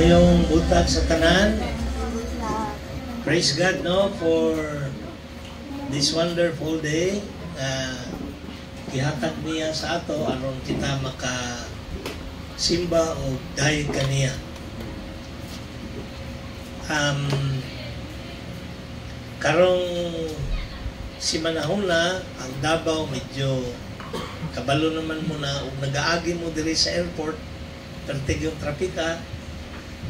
Mayong butag sa tanan. Praise God, no, for this wonderful day. Gihatag niya sa ato aron kita maka simba o dahil kaniya. Karong si manahon na ang Davao medyo kabalo naman muna ug nagaagi mo diri sa airport pertig yung trapika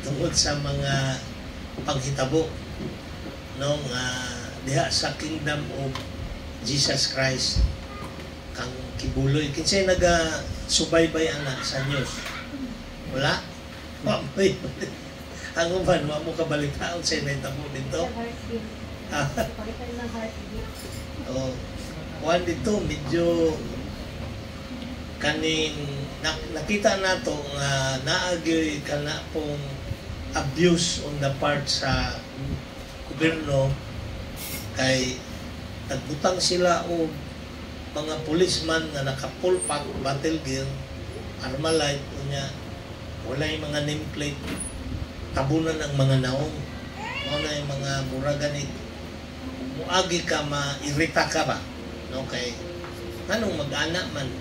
tungod sa mga paghitabo nung diha sa kingdom of Jesus Christ kang kibuloy kinsay naga subaybay ana sa news wala mamay ang uban wa mo kabalitaon sa nahitabo dito oh kuan dito medyo kaning nakita nato nga naagyoy kana pong abuse on the part sa gobyerno kay nagbutang sila o mga policeman nga naka-full pack battle gear Armalite unya wala yung mga nameplate tabunan ang mga naong wala yung mga muraganit muagi ka mairita ka ba no kay anong mag-ana man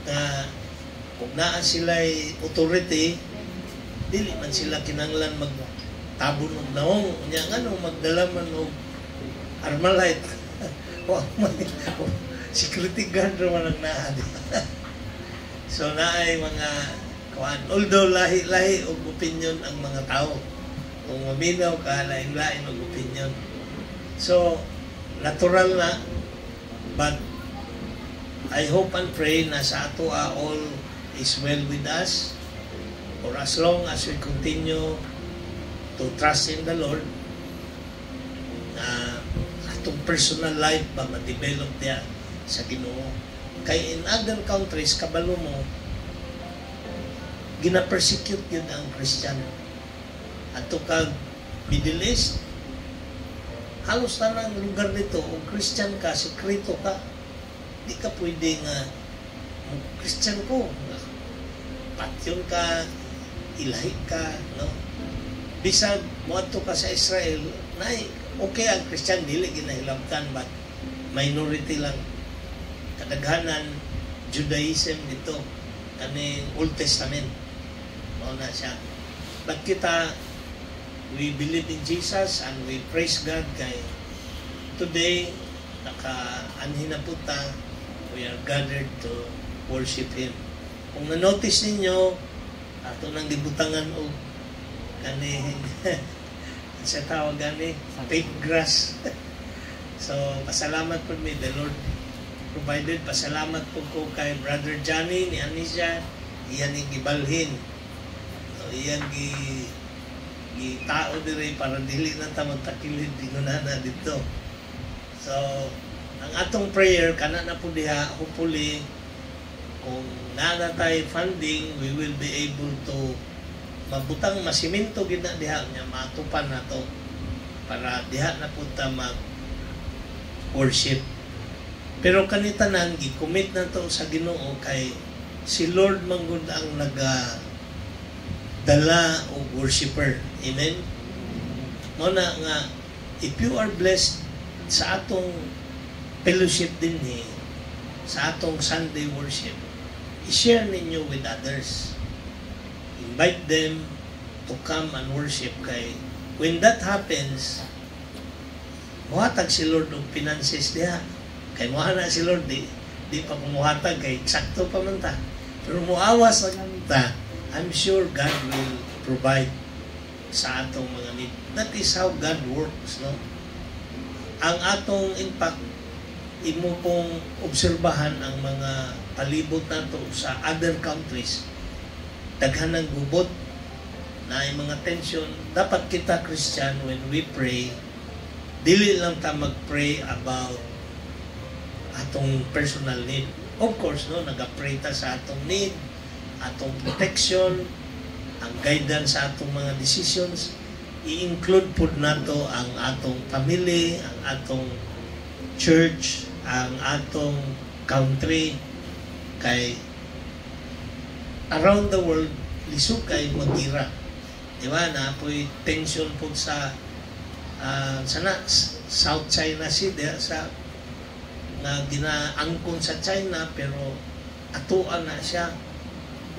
na kung naa sila'y authority dili man sila kinanglan magtabon og naong unya ngano magdala man og Armalite wa security guard man ang naa so naay mga kuan although lahi-lahi og opinion ang mga tao kung maminaw ka lain-lain og opinion so natural na but I hope and pray na sa ato all is well with us for as long as we continue to trust in the Lord na atong personal life ba ma-develop niya sa Ginoo. Kay in other countries, kabalo mo, gina-persecute yun ang Christian. Ato kag Middle East, halos na ng lugar nito, kung Christian ka, sikrito ka, di ka pwede nga Christian ko, patyon ka, ilahi ka, no? Bisag moadto ka sa Israel, nay okay ang Christian dili ginahilabtan but minority lang. Kadaghanan Judaism dito kani Old Testament. Mao na siya. But kita we believe in Jesus and we praise God kay today naka-anhin na puta we are gathered to worship Him. Kung na-notice ninyo ato nang gibutangan og kani sa tawag gani fake grass so pasalamat po mi the Lord provided pasalamat po ko kay Brother Johnny ni Anisha iyan yung gibalhin so, iyan tao dire para dili na ta magtakilid dingunana dito so ang atong prayer kana na po diha hopefully kung nana tayo funding we will be able to mabutang masimento gid na diha nya matupan nato para diha na punta mag worship pero kanitanan gi-commit na to sa Ginoo kay si Lord manggod ang naga dala og worshipper amen mo na nga if you are blessed sa atong fellowship dinhi sa atong Sunday worship i-share ninyo with others invite them to come and worship kay when that happens muhatag si Lord og finances diha kay muhana si Lord di pa kumuhatag kay eksakto pa man ta pero muawas lang ta I'm sure God will provide sa atong mga need that is how God works no ang atong impact imo pong obserbahan ang mga palibot nato sa other countries daghan ng gubot na yung mga tension dapat kita Christian when we pray dili lang ta mag-pray about atong personal need of course no naga-pray ta sa atong need atong protection ang guidance sa atong mga decisions i-include po nato ang atong family ang atong church ang atong country kay around the world lisod kay magira di ba, naapoy tension po sa South China Sea, sa na ginaangkon sa China, pero atuan na siya.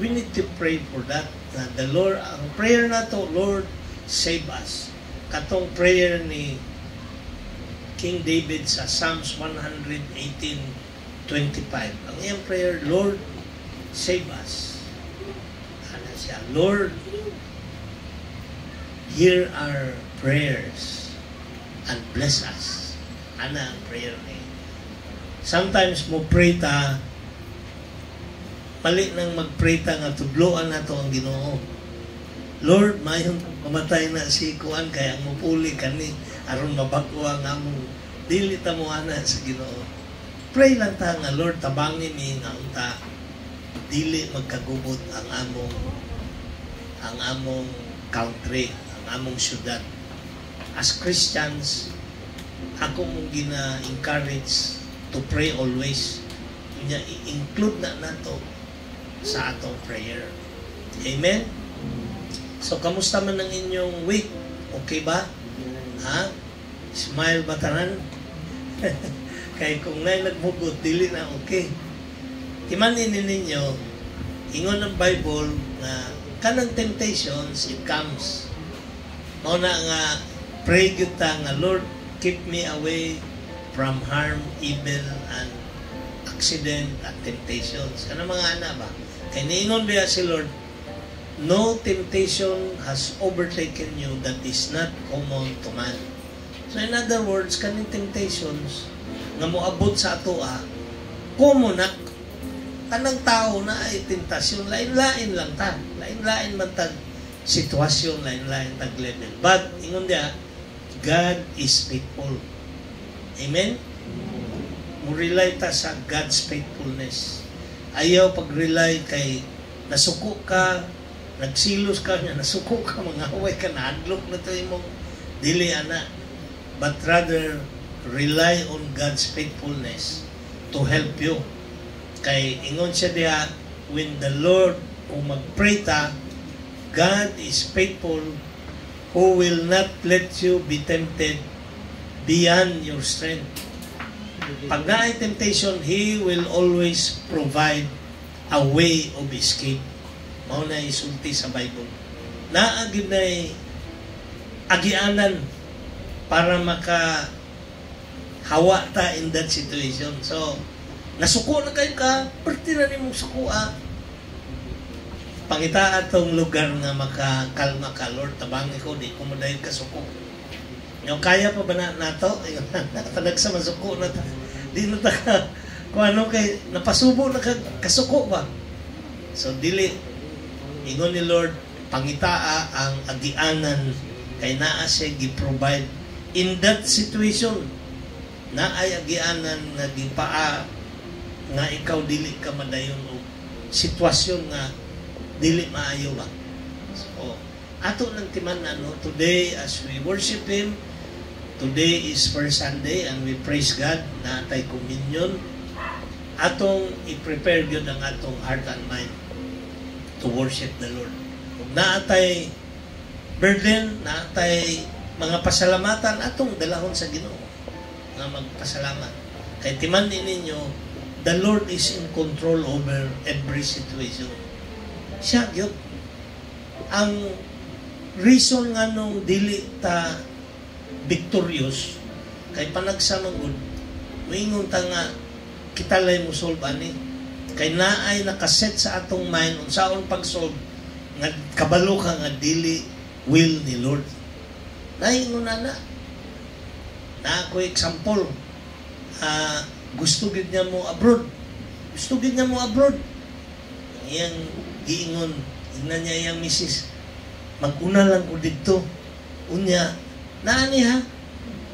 We need to pray for that. Na the Lord, ang prayer na to, Lord, save us. Katong prayer ni King David sa Psalms 118:25. Ang iyang prayer, Lord, save us. Ano siya? Lord, hear our prayers and bless us. Ano ang prayer ni? Sometimes mo pray ta, mali nang mag-pray ta nga tudloan na to ang Ginoo. Lord, mayon mamatay na si kuan kaya ang mupuli kani aron mabago ang among dili ta mo ana sa Ginoo. Pray lang ta nga Lord, tabangin ni nga unta dili magkagubot ang among country, ang among syudad. As Christians, ako mong gina-encourage to pray always. I-include na nato sa atong prayer. Amen? So, kamusta man ang inyong week? Okay ba? Ha? Smile ba tanan? Kaya kung nagmugot, dili na okay. Timanin ninyo, ingon ng Bible na kanang temptations, it comes. Mauna nga, pray gyud ta nga, Lord, keep me away from harm, evil, and accident, and temptations. Kanang mga ana ba? Kaya niingon diya si Lord, no temptation has overtaken you that is not common to man. So in other words, kaning temptations nga moabot sa atoa, common na. Kanang tao na ay tentasyon, lain-lain lang ta. Lain-lain man tag sitwasyon, lain-lain tag level. But, ingon diya, God is faithful. Amen? Mo-rely ta sa God's faithfulness. Ayaw pag-rely kay nasuko ka, nagsilos ka, nasuko ka, mga huway ka, naadlok na ito imong dili ana. But rather, rely on God's faithfulness to help you. Kay ingon siya diya, when the Lord, kung mag-pray ta, God is faithful, who will not let you be tempted beyond your strength. Pag naay temptation, He will always provide a way of escape. Mao na isulti sa Bible. Naagid na agianan para makahawa ta in that situation. So, nasuko na kayo ka, perti na nimong sukua. Pangita atong lugar nga makakalma ka, Lord, tabangi ko, di ko madayon kasuko. Yung kaya pa ba nato? Panagsa masuko na ta. Di na ta kung ano kay, napasubo na kasuko ba? So, dili, ingon ni Lord, pangitaa ang agianan kay naa siya gi-provide in that situation. Naay agianan nga gipaa nga ikaw dili ka madayon o sitwasyon nga dili maayo ba. So, ato nang timan today as we worship Him, today is first Sunday and we praise God na atay communion. Atong i-prepare yun ang atong heart and mind to worship the Lord. Kung naatay burden, naatay mga pasalamatan, atong dalahon sa Ginoo nga magpasalamat. Kaya timan ninyo, the Lord is in control over every situation. Siya yun. Ang reason nga nung dili ta victorious, kay panagsamangod, moingon ta nga, kita lay mo solve ani. Kay naay nakaset sa atong mind, unsaon pag-solve, nga kabalo ka nga dili will ni Lord. Naingon na. Na ako example, gusto gid niya mo abroad. Gusto gid niya mo abroad. Iyang giingon, ingnan niya iyang misis, mag-una lang ko dito. Unya, naani ha,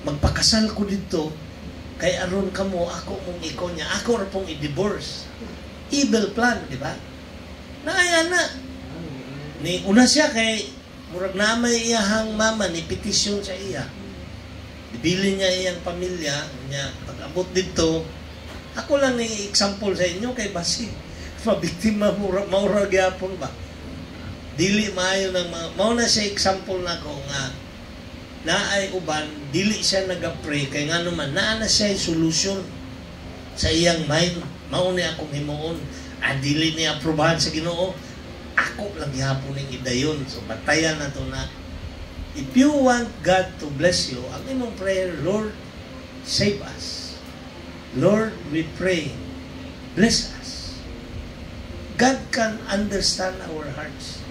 magpakasal ko dito, kay aron ka mo, ako mong ikaw niya, ako ra pong i-divorce. Evil plan, di ba? Naaya na. Ni una siya kay, murag na may iyahang mama, ni petisyon sa iya. Ibili niya iyang pamilya, niya, pag-abot dito, ako lang ni example sa inyo, kay basi, mabiktima, maura gyapon ba? dili maayo ng mga, mao na siya example na ko nga, naay uban, dili siya nag-pray, kay nga naman, naa na siya solution sa iyang mind, mao ni akong himuon, dili niya aprobahan sa Ginoo, ako lang gihapon ning idayon, so batayan na to na, if you want God to bless you, ang imong prayer, Lord, save us. Lord, we pray, bless us. God can understand our hearts.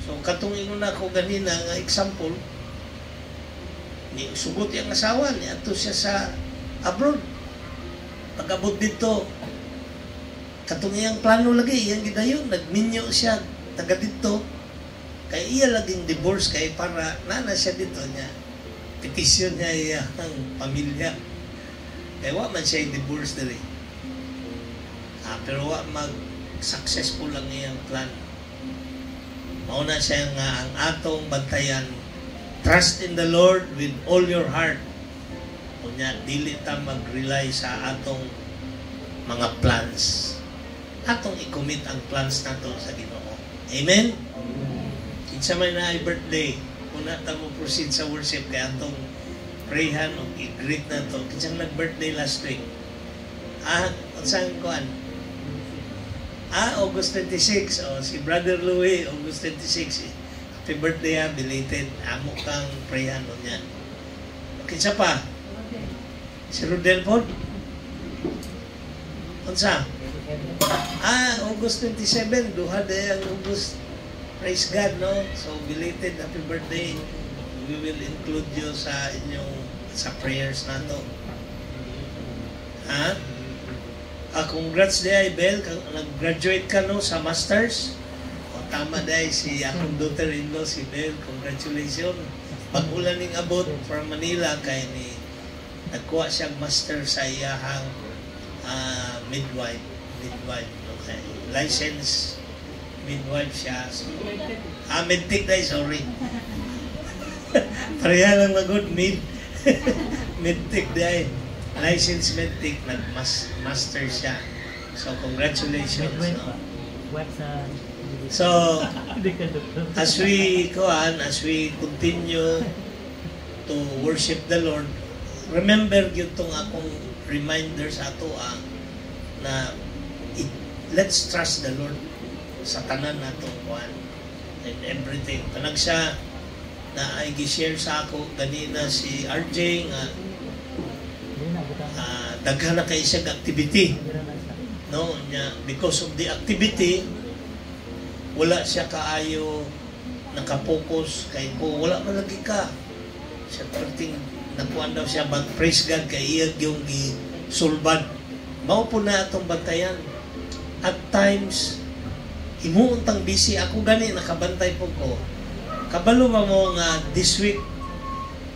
So, katong ingon ako ganina nga example, ni sugot yung asawa, ni ato siya sa abroad. Pag-abot dito, katong iyang plano lagi, iyang gidayon, nagminyo siya, taga dito, kay iya laging divorce, kay para nana siya dito niya, petisyon niya iyang pamilya. Kaya wa man siya divorce dali. Pero wa mag-successful lang iyang plan. Mauna siya nga ang atong bantayan, trust in the Lord with all your heart. Kunya, dili ta mag-rely sa atong mga plans. Atong i-commit ang plans nato sa Ginoo. Amen? Kinsa may na birthday, una ta mo proceed sa worship kay atong prayhan o i-greet na to. Kinsang nag-birthday last week? Unsang kuan? August 26. Si Brother Louie, August 26. Happy birthday belated. Amo kang prayhan o niya. Kinsa pa? Si Rodel po? Unsa? August 27. Duha day ang August. Praise God, no? So, belated happy birthday. We will include you sa inyong sa prayers nato. Congrats day, Bel. Nag-graduate ka no sa masters. Tama day si akong daughter-in-law si Bel. Congratulations. Pag-ulan ning abot from Manila kay ni nagkuha siyang master sa iyahang midwife. Okay. License midwife siya. So, medtech day, sorry. Pareha lang magod medtech day. License medtech, nag-master siya. So, congratulations. No? So, as we continue to worship the Lord, remember yung itong akong reminder sa ato na let's trust the Lord sa tanan natong kuan and everything. Kanag siya na ay gi-share sa ako ganina si RJ nga daghan na kay siya activity, no, nya because of the activity wala siya kaayo nakapokus kay ko wala man lagi ka siya perting nakuan daw siya bag praise God kay iya yung gisulbad mao po na atong bantayan at times himuuntang busy ako gani nakabantay po ko kabalo mo nga this week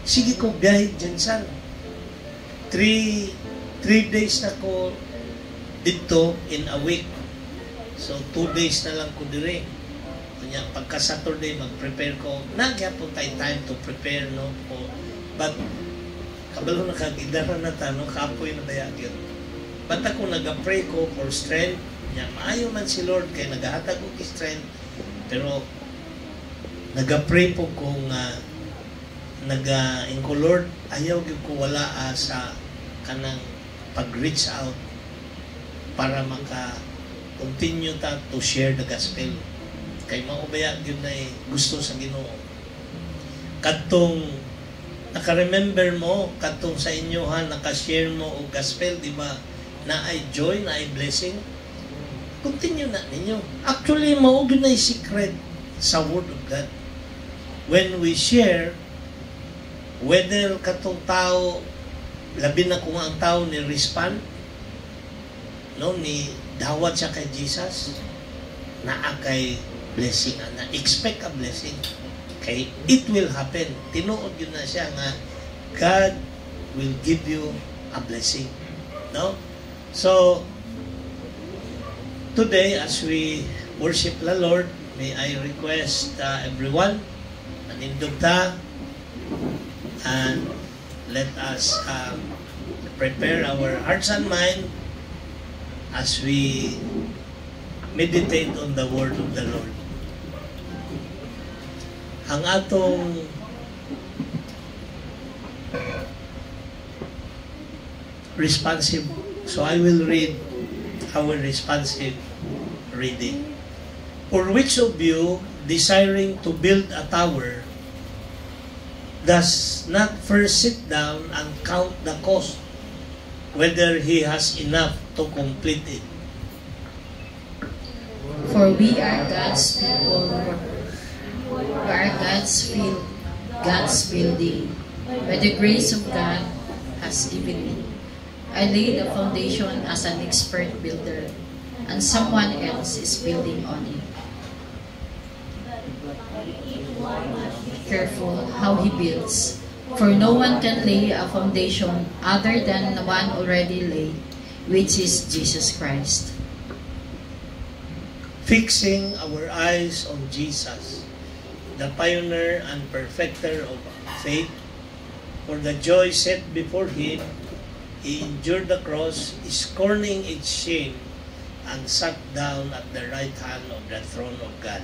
sige ko biyahe dyan san 3 days na ko dito in a week so 2 days na lang ko dire kanya pagka Saturday mag-prepare ko nagyapon tayo time to prepare no ko but kabalo na kagidaran na ta no kapoy na dayagin but ako nag-pray ko for strength nya maayo man si Lord kay nagahatag og strength pero nag-pray po ko nga ko Lord ayaw gyud ko wala sa kanang pag-reach out para maka-continue ta to share the gospel kay maubaya gyud na gusto sa Ginoo kadtong naka-remember mo kadtong sa inyo naka-share mo og gospel di ba na ay joy na ay blessing continue na ninyo actually mao gyud na secret sa word of God when we share whether katong tao labi na kung ang tao ni respond no ni dawat siya kay Jesus na kay blessing na expect a blessing kay it will happen tinuod yun na siya nga God will give you a blessing no so today as we worship the Lord may I request everyone manindog ta and let us prepare our hearts and mind as we meditate on the word of the Lord. ang atong responsive. So I will read our responsive reading. For which of you, desiring to build a tower, does not first sit down and count the cost, whether he has enough to complete it? For we are God's people. We are God's building. By the grace of God has given me. I laid the foundation as an expert builder, and someone else is building on it. Be careful how he builds, for no one can lay a foundation other than the one already laid, which is Jesus Christ. Fixing our eyes on Jesus, the pioneer and perfecter of faith, for the joy set before him, he endured the cross, scorning its shame, and sat down at the right hand of the throne of God.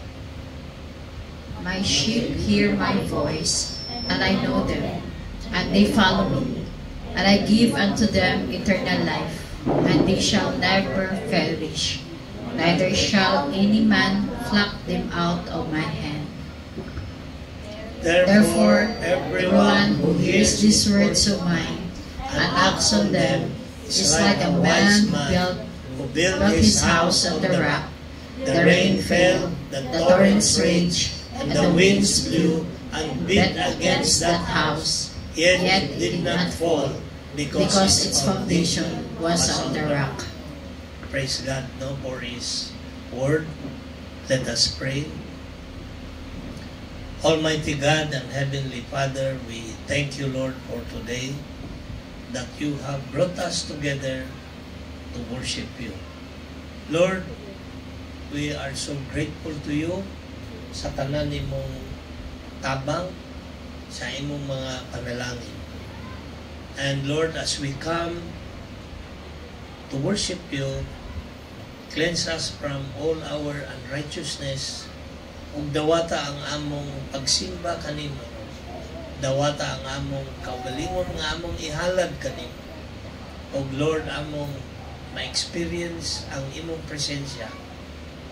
My sheep hear my voice, and I know them, and they follow me. And I give unto them eternal life, and they shall never perish, neither shall any man pluck them out of my hand. Therefore, everyone who hears these words of mine and acts on them is like a man who built his house on the rock. The rain fell, the torrents raged, and the winds blew and beat against that house, yet it did not fall, because its foundation was on the rock. Praise God, no, for His word. Let us pray. Almighty God and Heavenly Father, we thank you, Lord, for today, that you have brought us together to worship you. Lord, we are so grateful to you sa tanan imong tabang, sa imong mga panalangin. And Lord, as we come to worship you, cleanse us from all our unrighteousness, ug dawata ang among pagsimba kanimo, dawata ang among kaugalingon nga among ihalad kanimo, ug Lord, among ma-experience ang imong presensya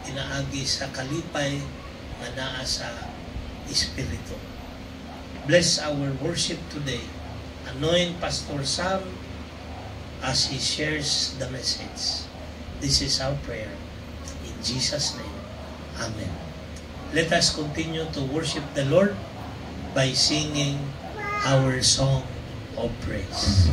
inaagi sa kalipay nga naa sa Espiritu. Bless our worship today. Anoint Pastor Sam as he shares the message. This is our prayer. In Jesus' name, Amen. Let us continue to worship the Lord by singing our song of praise.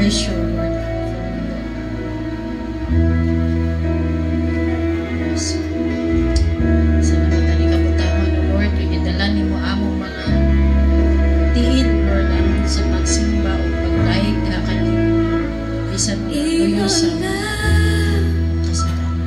praise you, Lord. Salamat na ni kabutahan, Lord. Igidala ni mo among mga tiin, Lord, aron sa pagsimba o pagdaig na kanimo. Bisan tuyo sa kasalanan.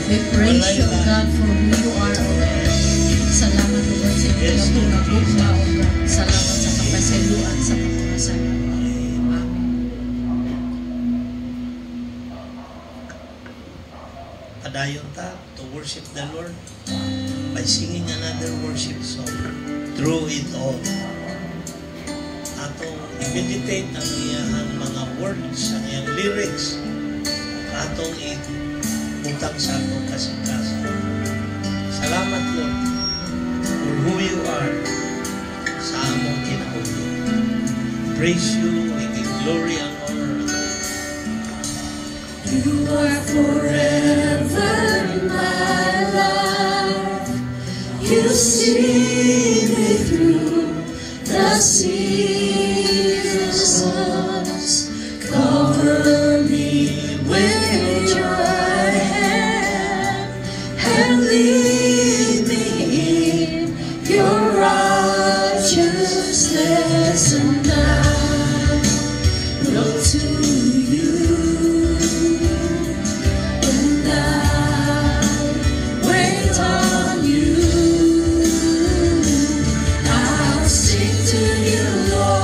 We praise you, God, for who you are, O God. Salamat, Lord, sa iyong pagkakugma, O God. Salamat sa kapasayuan sa pagkasan. Amen. Padayon ta to worship the Lord by singing another worship song. Through it all, atong i-meditate ang iyang mga words, ang iyang lyrics, atong utang sa atong kasing-kasing. Salamat, Lord, for who you are sa among kinabuhi. Praise you, we give glory and honor. You are forever in my life. You see me through the seasons. Cover me with your hand and lead me in your righteousness, and I look to you, and I wait on you. I'll sing to you, Lord.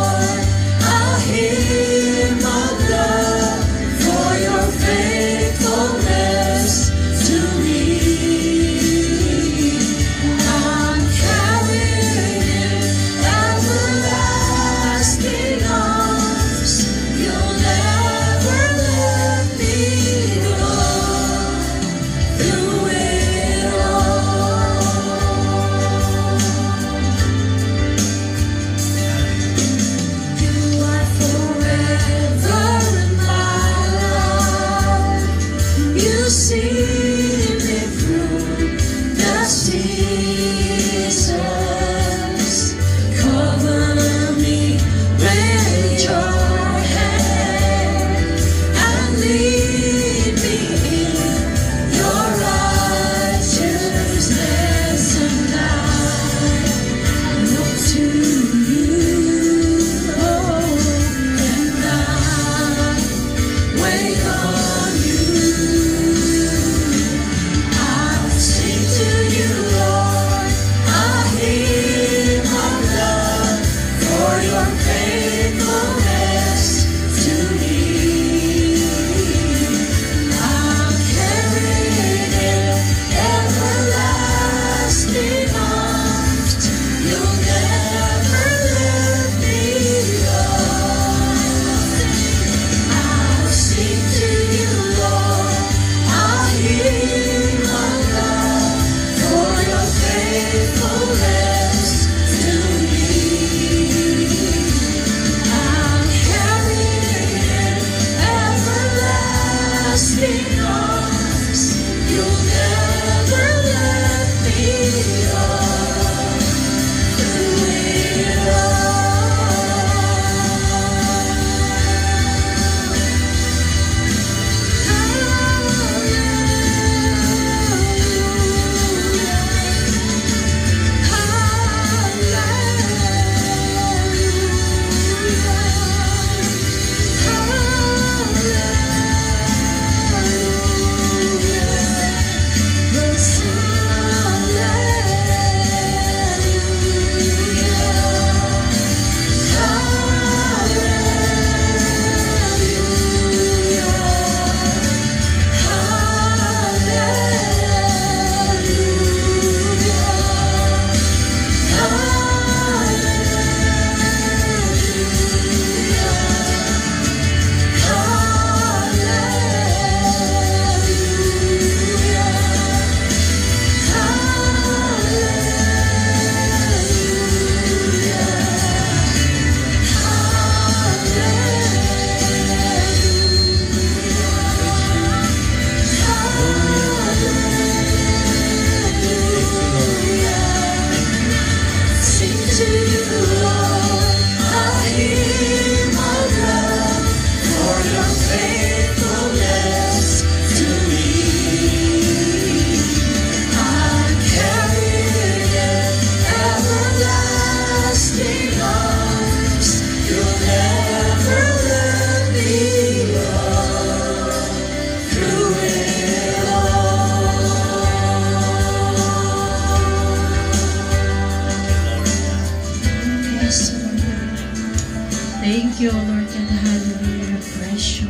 you, O Lord God. Hallelujah. Praise you.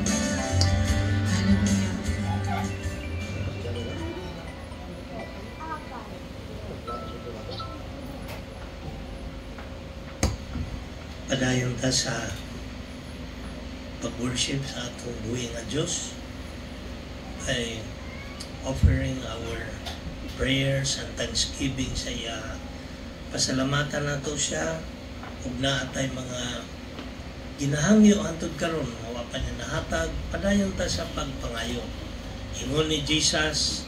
Hallelujah. Padayon ta sa pag-worship sa atong buhi nga Diyos by offering our prayers and thanksgiving sa iya. Pasalamatan nato siya ug naa tay mga ginahangyo hangtod karon mawa pa niya nahatag. Padayon ta sa pagpangayo. Ingon ni Jesus,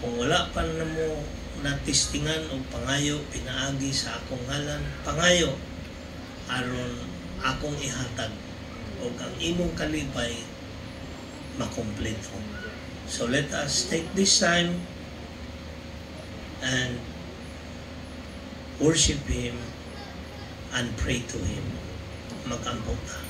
kung wala pa namo natistingan og pangayo pinaagi sa akong ngalan, pangayo aron akong ihatag o ang imong kalipay makompleto. So let us take this time and worship Him and pray to Him. Mag-ambot ta.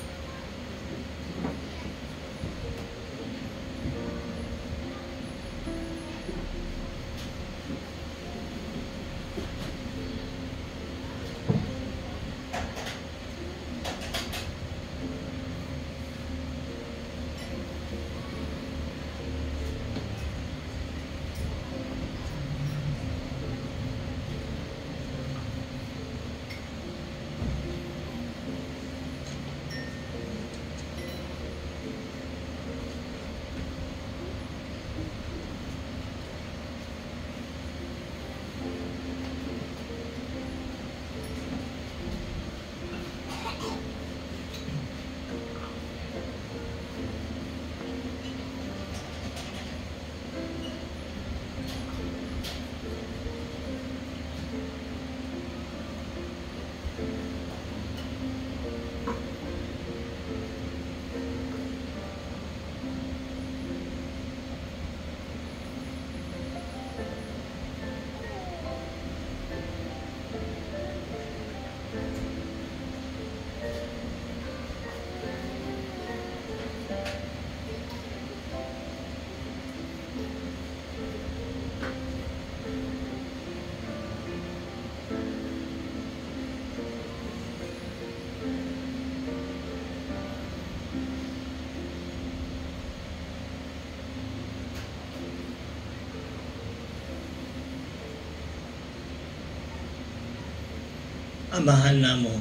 Amahan namo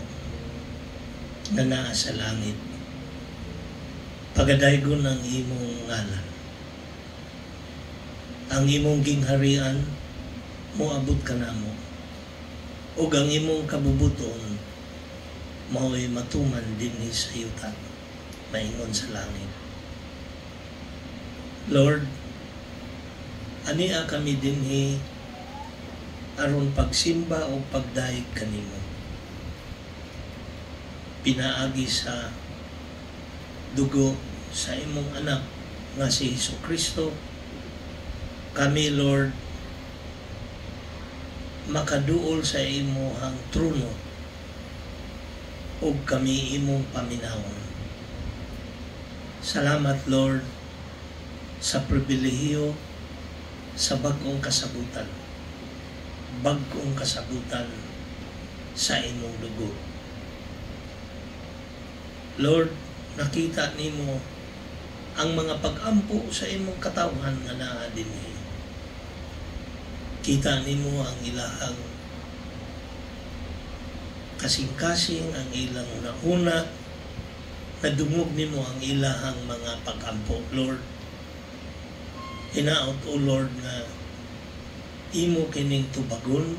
na naa sa langit, pagadaygon ang imong ngalan. Ang imong gingharian moabot ka namo, ug ang imong kabubuton mao'y matuman dinhi sa yuta, maingon sa langit. Lord, ania kami dinhi aron pagsimba o pagdaig kanimo. Pinaagi sa dugo sa imong anak nga si Jesucristo, kami Lord makaduol sa imong trono ug kami imong paminawon. Salamat Lord sa pribilehiyo sa bag-ong kasabutan sa imong dugo. Lord, nakita nimo ang mga pag-ampo sa imong katawhan nga naa dinhi. Kita nimo ang ilahang kasing-kasing, ang ilang una-una, nadungog nimo ang ilahang mga pag-ampo, Lord. Hinaot, O Lord, nga imo kining tubagon,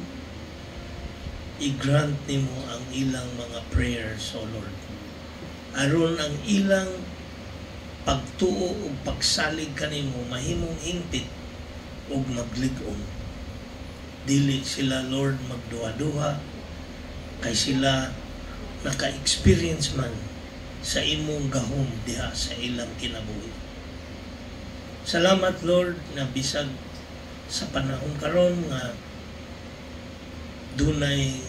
i-grant nimo ang ilang mga prayers, O Lord. Aron ang ilang pagtuo o pagsalig kanimo mahimong hingpit o maglig-on. Dili sila, Lord, magduha-duha, kay sila naka-experience man sa imong gahom diha sa ilang kinabuhi. Salamat, Lord, na bisag sa panahon karon nga dunay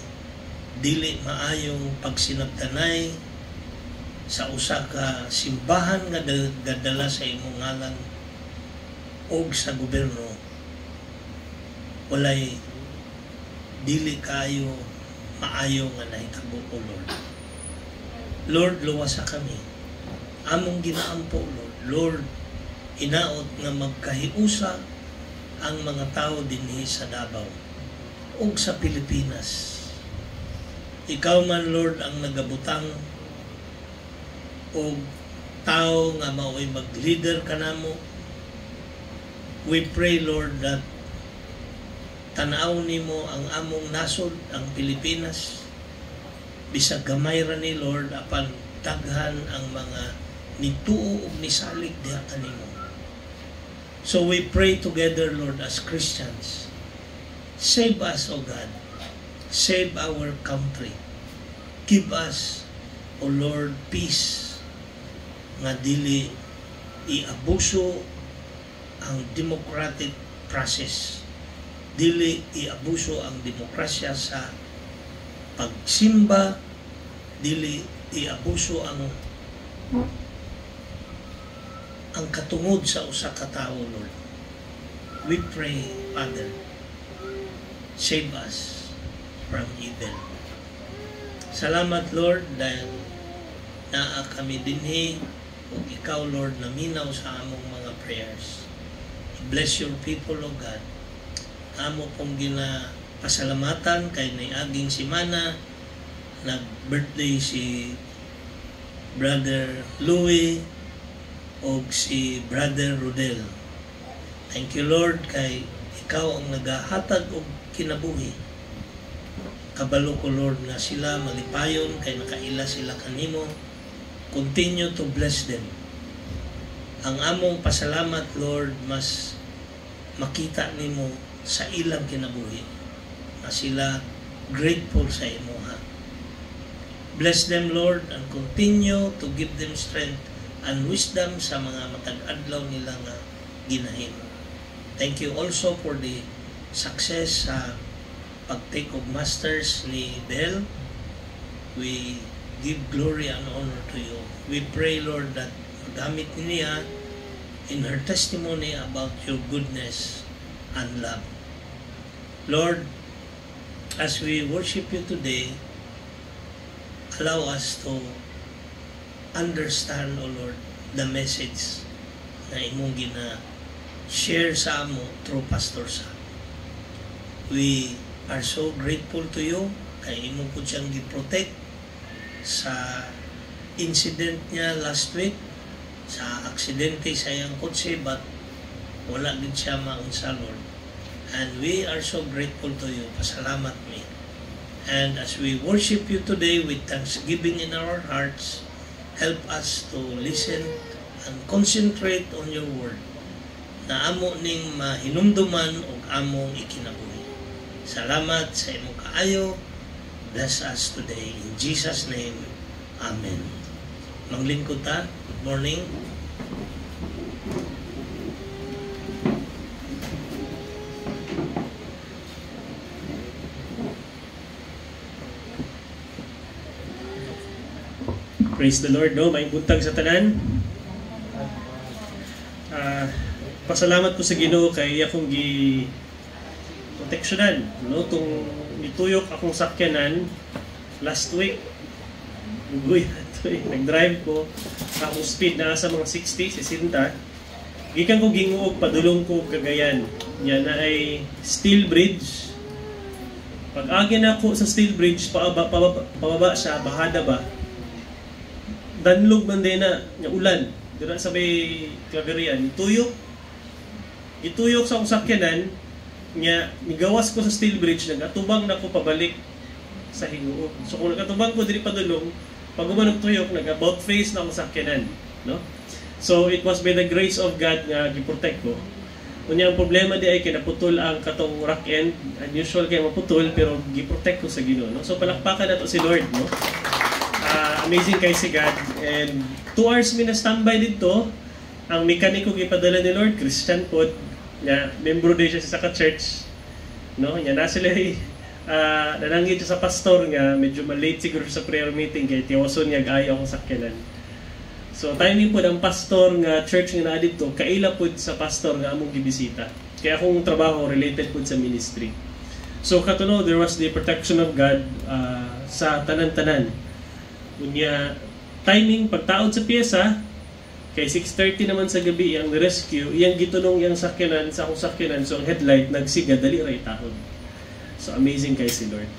dili maayong pagsinabtanay sa usa ka simbahan nga gadala sa imong ngalan og sa gobyerno, walay dili kayo maayo nga nahitabo, O Lord. Lord, luwasa kami. Among ginaampo, Lord. Lord, hinaot nga magkahiusa ang mga tao dinhi sa Davao ug sa Pilipinas. Ikaw man, Lord, ang nagabutang o tao nga mao'y mag-leader ka namo. We pray, Lord, that tanaw nimo ang among nasod, ang Pilipinas. Bisag gamay ra ni Lord, apan daghan ang mga nituo ug nisalig diha kanimo. So we pray together, Lord, as Christians. Save us, O God. Save our country. Give us, O Lord, peace nga dili iabuso ang democratic process. Dili iabuso ang demokrasya sa pagsimba, dili iabuso ang katungod sa usa ka tawo, Lord. We pray, Father, save us from evil. Salamat, Lord, dahil naa kami dinhi ug ikaw, Lord, naminaw sa among mga prayers. Bless your people, O God. Amo pong pasalamatan kay niaging simana nag-birthday si Brother Louie o si Brother Rodel. Thank you, Lord, kay ikaw ang nagahatag og kinabuhi. Kabalo ko, Lord, na sila malipayon kay nakaila sila kanimo. Continue to bless them. Ang among pasalamat, Lord, mas makita nimo sa ilang kinabuhi na sila grateful sa imo, ha. Bless them, Lord, and continue to give them strength and wisdom sa mga matag-adlaw nila nga ginahimo. Thank you also for the success sa pag-take of masters ni Bel. We give glory and honor to you. We pray, Lord, that magamit niya in her testimony about your goodness and love. Lord, as we worship you today, allow us to understand, O Lord, the message na imong share sa amo through Pastor Sam. We are so grateful to you kay imong po siyang gi-protect sa incident niya last week, sa aksidente sa iyang kotse, but wala din siya maunsa, Lord. And we are so grateful to you. Pasalamat mi. And as we worship you today with thanksgiving in our hearts, help us to listen and concentrate on your word na amo ning mahinumduman o among ikinabuhi. Salamat sa imong kaayo. Bless us today. In Jesus' name, Amen. Manglingkod ta. Good morning. Praise the Lord, no? May buntag sa tanan. Pasalamat ko sa Ginoo kay akong proteksyonan, no? Tung nituyok akong sakyanan last week. Ugoy, nag-drive ko. Akong speed na sa mga 60, 60. Gikan ko ginguog, padulong ko Cagayan. Yan na ay steel bridge. Pag agin ako sa steel bridge, pababa siya, bahada ba? Danlog man din na ulan. Dira sa may Claverian, ituyok sa akong sakyanan, nga migawas ko sa steel bridge, nagatubang na ko pabalik sa Hinguo. So kung nagatubang ko diri padulong, pag umanong tuyok, nag-about face na akong sakyanan, no? So it was by the grace of God nga giprotect ko. Kunya ang problema di ay kinaputol ang katong rock end. Unusual kay maputol pero giprotect ko sa Ginoo, no? So palakpakan nato si Lord, no? Amazing kay si God. And 2 hours mi na standby dito. Ang mekaniko gipadala ni Lord, Christian pod, nga membro din siya sa ka-church, no? Nya na sila nananggit siya sa pastor nga medyo malate siguro sa prayer meeting kay tiyoson niya gaayo akong sakyanan. So timing pod ang pastor nga church nga naa dito, kaila pod sa pastor nga among gibisita. Kaya akong trabaho related pod sa ministry. So katuno, there was the protection of God sa tanan-tanan. Unya timing pagtaod sa piyesa, kay 6:30 naman sa gabi ang rescue, iyang gitunong iyang sakyanan sa akong sakyanan, so ang headlight nagsiga dali ra itaod. So amazing kay si Lord.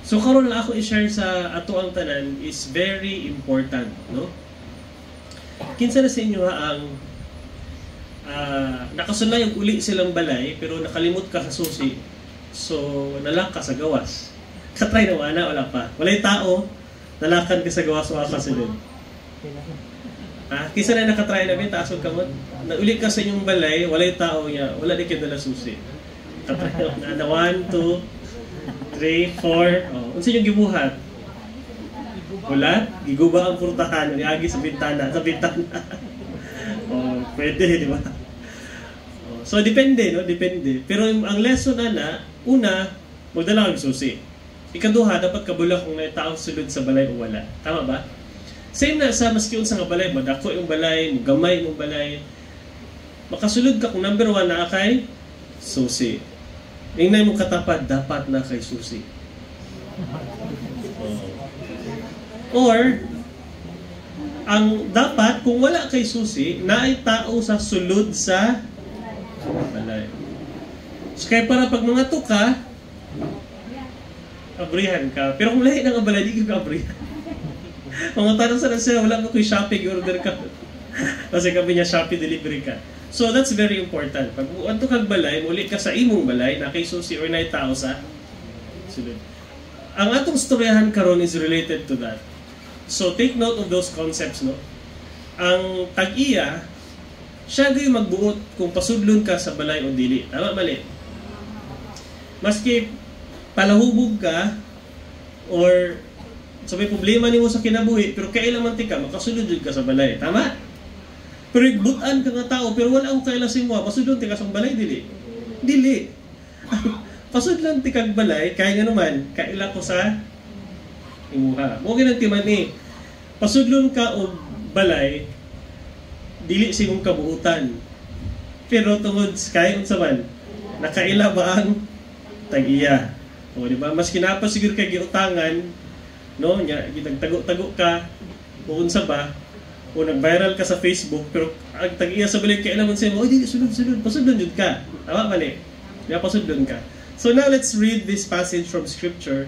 So karon na ako i-share sa ato ang tanan is very important, no? Kinsa na sa inyo ang nakasulay yung uli silang balay pero nakalimot ka sa susi, so nalak ka sa gawas. Katry na wala pa. Walay tao, nalakan ka sa gawas, wala ka sunod. Kisa na nakatry na taasod ka mo, nauli ka sa inyong balay, walay tao niya, wala di kayo dala susi. Katry na 1, 2, 3, 4. Unsa yung gibuhat? Wala, giguba ang purtahan, niagi sa bintana. Pwede, di ba? So depende, no? Depende. Pero ang lesson una, magdala kang susi. Ikaduha, dapat kabulak kung may tao sulod sa balay o wala. Tama ba? Same na sa maski unsa nga balay, madako yung balay, gamay yung balay. Makasulod ka kung number 1 na kay susi. Ingnan mo katapat, dapat na kay susi. Or, ang dapat, kung wala kay susi, na ay tao sa sulod sa balay. So, kaya para pag mga tuka, abrihan ka. Pero kung lahi ng balay, di ka abrihan. Mga tanong sa siya, wala mo ko'y Shopee, order ka. Kasi kami niya Shopee, delivery ka. So, that's very important. Pag uwanto kang balay, muli ka sa imong balay, na kay susi or na ay tao sa sulod. Ang atong storyahan karon is related to that. So, take note of those concepts, no? Ang tag-iya, siya gayon magbuot kung pasudlon ka sa balay o dili. Tama, mali? Maski palahubog ka, or so may problema nimo sa kinabuhi, pero kailanman ka, makasulod ka sa balay. Tama? Pero igbutan ka nga tao, pero wala akong kailasin mo, pasudlon ka sa balay, dili? Dili. Pasudlon kag balay, kaya nga naman, kaila ko sa imuha. Mo ginantiman ni pasudlon ka og balay, dili sigong kabuutan. Pero tungod kay unsa man, nakaila ba ang tag-iya? O di ba? Mas kinapa siguro kay giutangan, no? Nya gitagtago-tago ka o unsa ba? O nag-viral ka sa Facebook, pero ang tag-iya sa balay kay naman sa imo, dili sulod, pasudlon jud ka. Tama mali? Diya pasudlon ka. So now let's read this passage from Scripture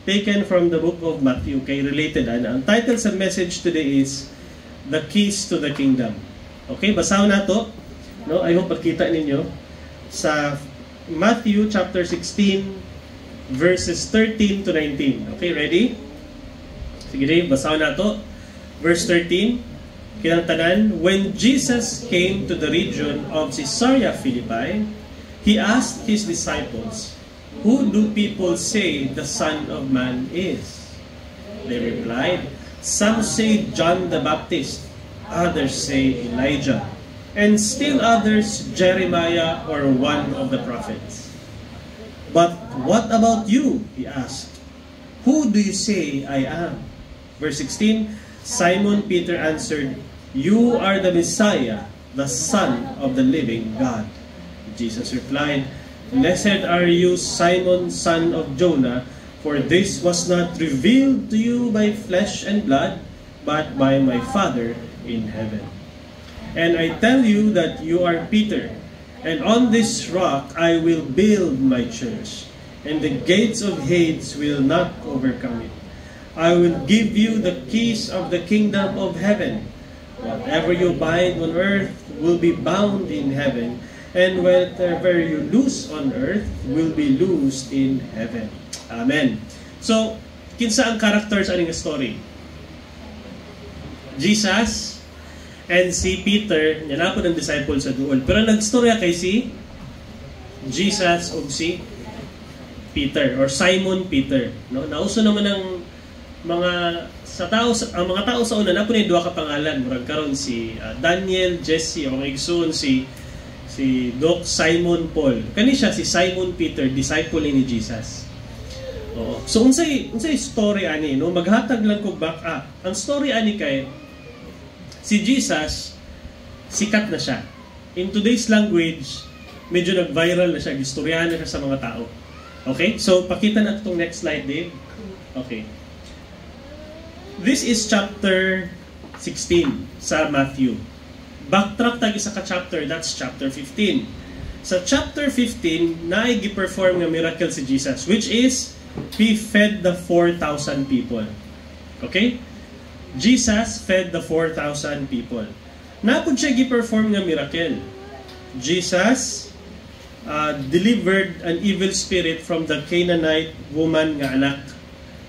taken from the book of Matthew, kay related. Ang title sa message today is The Keys to the Kingdom. Okay, basahin na to. No, I hope makita ninyo sa Matthew chapter 16 verses 13 to 19. Okay, ready? Sige rin, basahin na to. Verse 13, kinang tanan, when Jesus came to the region of Caesarea Philippi, he asked his disciples, "Who do people say the Son of Man is?" They replied, "Some say John the Baptist, others say Elijah, and still others Jeremiah or one of the prophets." "But what about you?" he asked. "Who do you say I am?" Verse 16, Simon Peter answered, "You are the Messiah, the Son of the living God." Jesus replied, "Blessed are you, Simon, son of Jonah, for this was not revealed to you by flesh and blood, but by my Father in heaven. And I tell you that you are Peter, and on this rock I will build my church, and the gates of Hades will not overcome it. I will give you the keys of the kingdom of heaven. Whatever you bind on earth will be bound in heaven, and whatever you loose on earth will be loosed in heaven." Amen. So, kinsa ang characters aning story? Jesus and si Peter, yan na po ng disciple sa duol. Pero nagstorya kay si Jesus o si Peter or Simon Peter. No? Nauso naman ang mga ang mga tao sa una na po na duha ka pangalan. Murag karon si Daniel, Jesse, o igsoon si Doc Simon Paul. Kani siya si Simon Peter, disciple ni Jesus. Oo. So unsay story ani, no? Maghatag lang ko back up. Ang story ani kay si Jesus sikat na siya. In today's language, medyo nag-viral na siya, gistoryahan na siya sa mga tao. Okay? So pakita na itong next slide, Dave. Okay. This is chapter 16 sa Matthew. Backtrack tayo sa ka-chapter, that's chapter 15. Sa chapter 15, naay gi-perform nga miracle si Jesus, which is, He fed the 4,000 people. Okay? Jesus fed the 4,000 people. Napod siya gi-perform nga miracle. Jesus delivered an evil spirit from the Canaanite woman nga anak.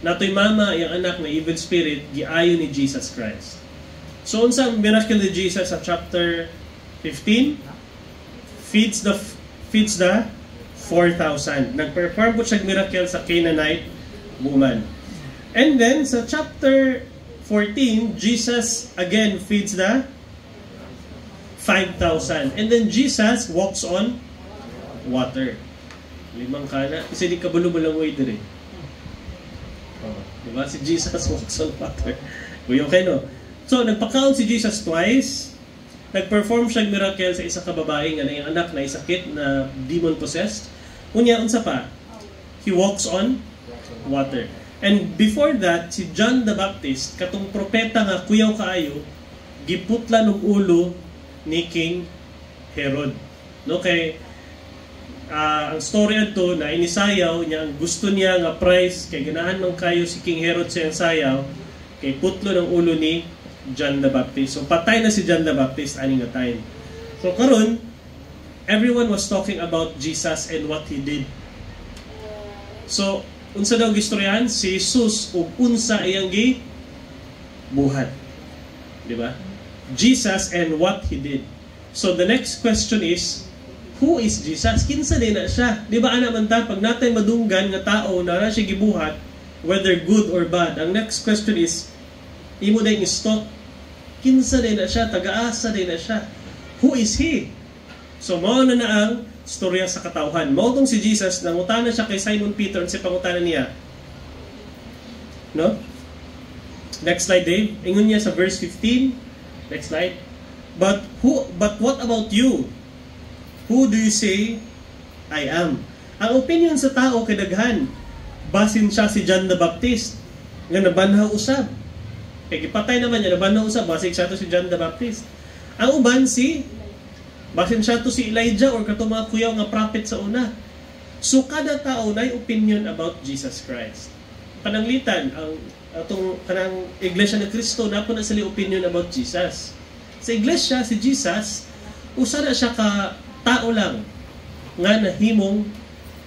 Natoy mama yung anak na evil spirit giayo ni Jesus Christ. So unsa ang miracle ni Jesus sa chapter 15? Feeds the 4,000. Nagperform po siya miracle sa Canaanite woman. And then sa chapter 14, Jesus again feeds the 5,000. And then Jesus walks on water. Limang kana. Kasi di kabalo-balang way dire. Diba? Si Jesus walks on water. Uyo kayo, no? So, nagpa-count si Jesus twice. Nag-perform siyang miracle sa isa ka babae nga na yung anak na isakit na demon-possessed. Unya, unsa pa? He walks on water. And before that, si John the Baptist, katong propeta nga kuyaw kaayo, giputla ng ulo ni King Herod. No, kay ang story ato na inisayaw niya, ang gusto niya nga prize kay ganahan man kayo si King Herod sa sayaw kay putlo ng ulo ni John the Baptist. So patay na si John the Baptist ani nga time. So karon everyone was talking about Jesus and what He did. So unsa daw gistoryahan si Jesus ug unsa iyang buhat. Di ba? Jesus and what He did. So the next question is, who is Jesus? Kinsa din na siya? Di ba ana man ta pag natay madunggan nga tao na siya gibuhat, whether good or bad. Ang next question is, imo day istok, kinsa din na siya? Taga-asa din na siya? Who is He? So mao na ang storya sa katawhan. Mao tong si Jesus, nangutana siya kay Simon Peter sa pangutanan niya. No? Next slide, Dave. Ingon niya sa verse 15. Next slide. But what about you? Who do you say I am? Ang opinion sa tao kay daghan. Basin siya si John the Baptist nga nabanhaw usab. Kay gipatay naman niya nabanhaw usab, basin siya to si John the Baptist. Ang uban basin siya to si Elijah or kato mga kuyaw nga prophet sa una. So kada tao nay opinion about Jesus Christ. Pananglitan ang kanang iglesia ni Kristo napo na sila opinion about Jesus. Sa iglesia si Jesus usa na siya ka tao lang nga nahimong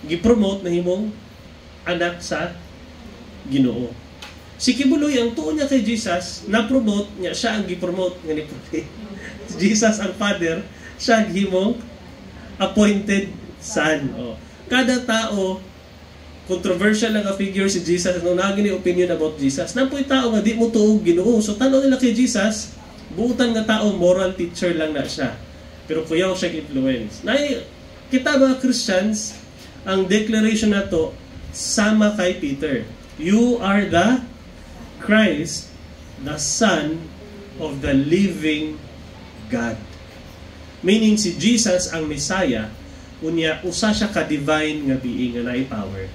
gipromote, nahimong anak sa Ginoo. Si Kibuloy, ang tuon niya kay Jesus, na-promote niya, siya ang gipromote nga ni Jesus ang Father, siya ang himong appointed Son. Kada tao, controversial lang ang figure si Jesus, nung naging opinion about Jesus. Napoy tao nga di mo tuog Ginoo. So tanaw nila kay Jesus, buutan nga tao, moral teacher lang na siya. Pero kuyaw siya influence. Kita mga Christians, ang declaration na to, sama kay Peter. You are the Christ, the Son of the living God. Meaning si Jesus ang Messiah, unya usa siya ka-divine nga being nga naay power.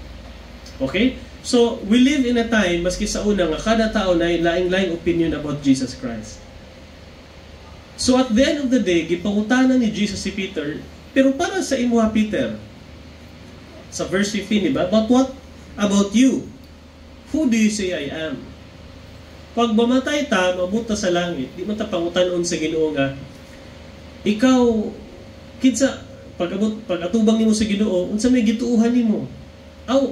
Okay? So, we live in a time, maski sa una nga, kada tao na laing-laing opinion about Jesus Christ. So at the end of the day, gipangutana ni Jesus si Peter, pero para sa imo Peter, sa verse 15, diba? But what about you? Who do you say I am? Pag mamatay ta, mabuta sa langit, di man ta pangutanon sa Ginoo nga, ikaw, kinsa, pag atubang nimo sa Ginoo, unsa may gituuhan nimo? Aw,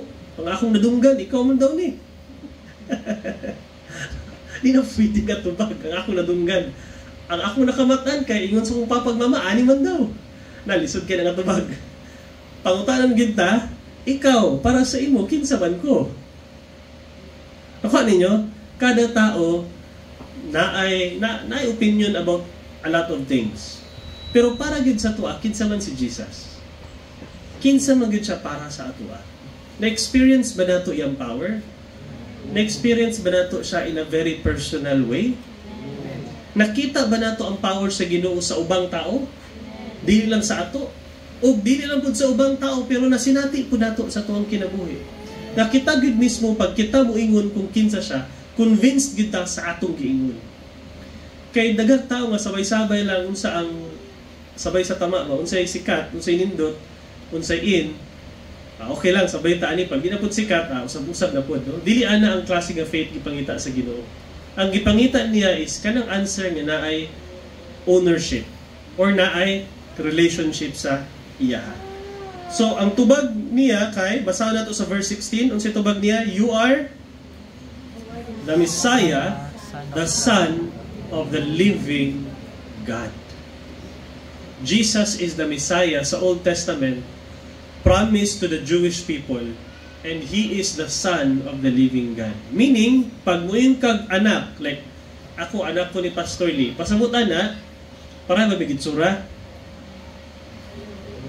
ang akong nadunggan, ikaw man daw ni. Di na pwede ka tubag, ang akong nadunggan. Ang ako nakamatan kay ingon sa kong papagmama, ani man daw. Nalisod kay nga tubag. Pangutanan ginta, ikaw, para sa imo, kinsa man ko. Nakuha ninyo, kada tao na opinion about a lot of things. Pero para gid sa tuwa, kinsa man si Jesus. Kinsa man gid siya para sa atua. Na-experience ba nato iyang power? Na-experience ba nato siya in a very personal way? Nakita ba nato ang power sa Ginoo sa ubang tao? Dili lang sa ato. O dili lang pud sa ubang tao, pero nasinati pud nato sa tuwang kinabuhi. Nakita gid mismo pag kita mo ingon kung kinsa siya, convinced gid ta sa atong giingon. Kay daghang tao nga sabay-sabay lang unsa ang sabay sa tama ba, unsay sikat, unsay nindot, unsay in. Okay lang sabay ta ani pag ginapod sikat, usab-usab na pod, no? Dili ana ang klase nga faith gipangita sa Ginoo. Ang gipangita niya is kanang answer nga naay ownership or naay relationship sa iya. So ang tubag niya kay basahan nato sa verse 16, unsay tubag niya? You are the Messiah, the Son of the living God. Jesus is the Messiah sa Old Testament, promised to the Jewish people, and He is the Son of the living God. Meaning, pag muing kag anak, like, ako anak ko ni Pastor Lee, pasamutan na, para mabigit sura.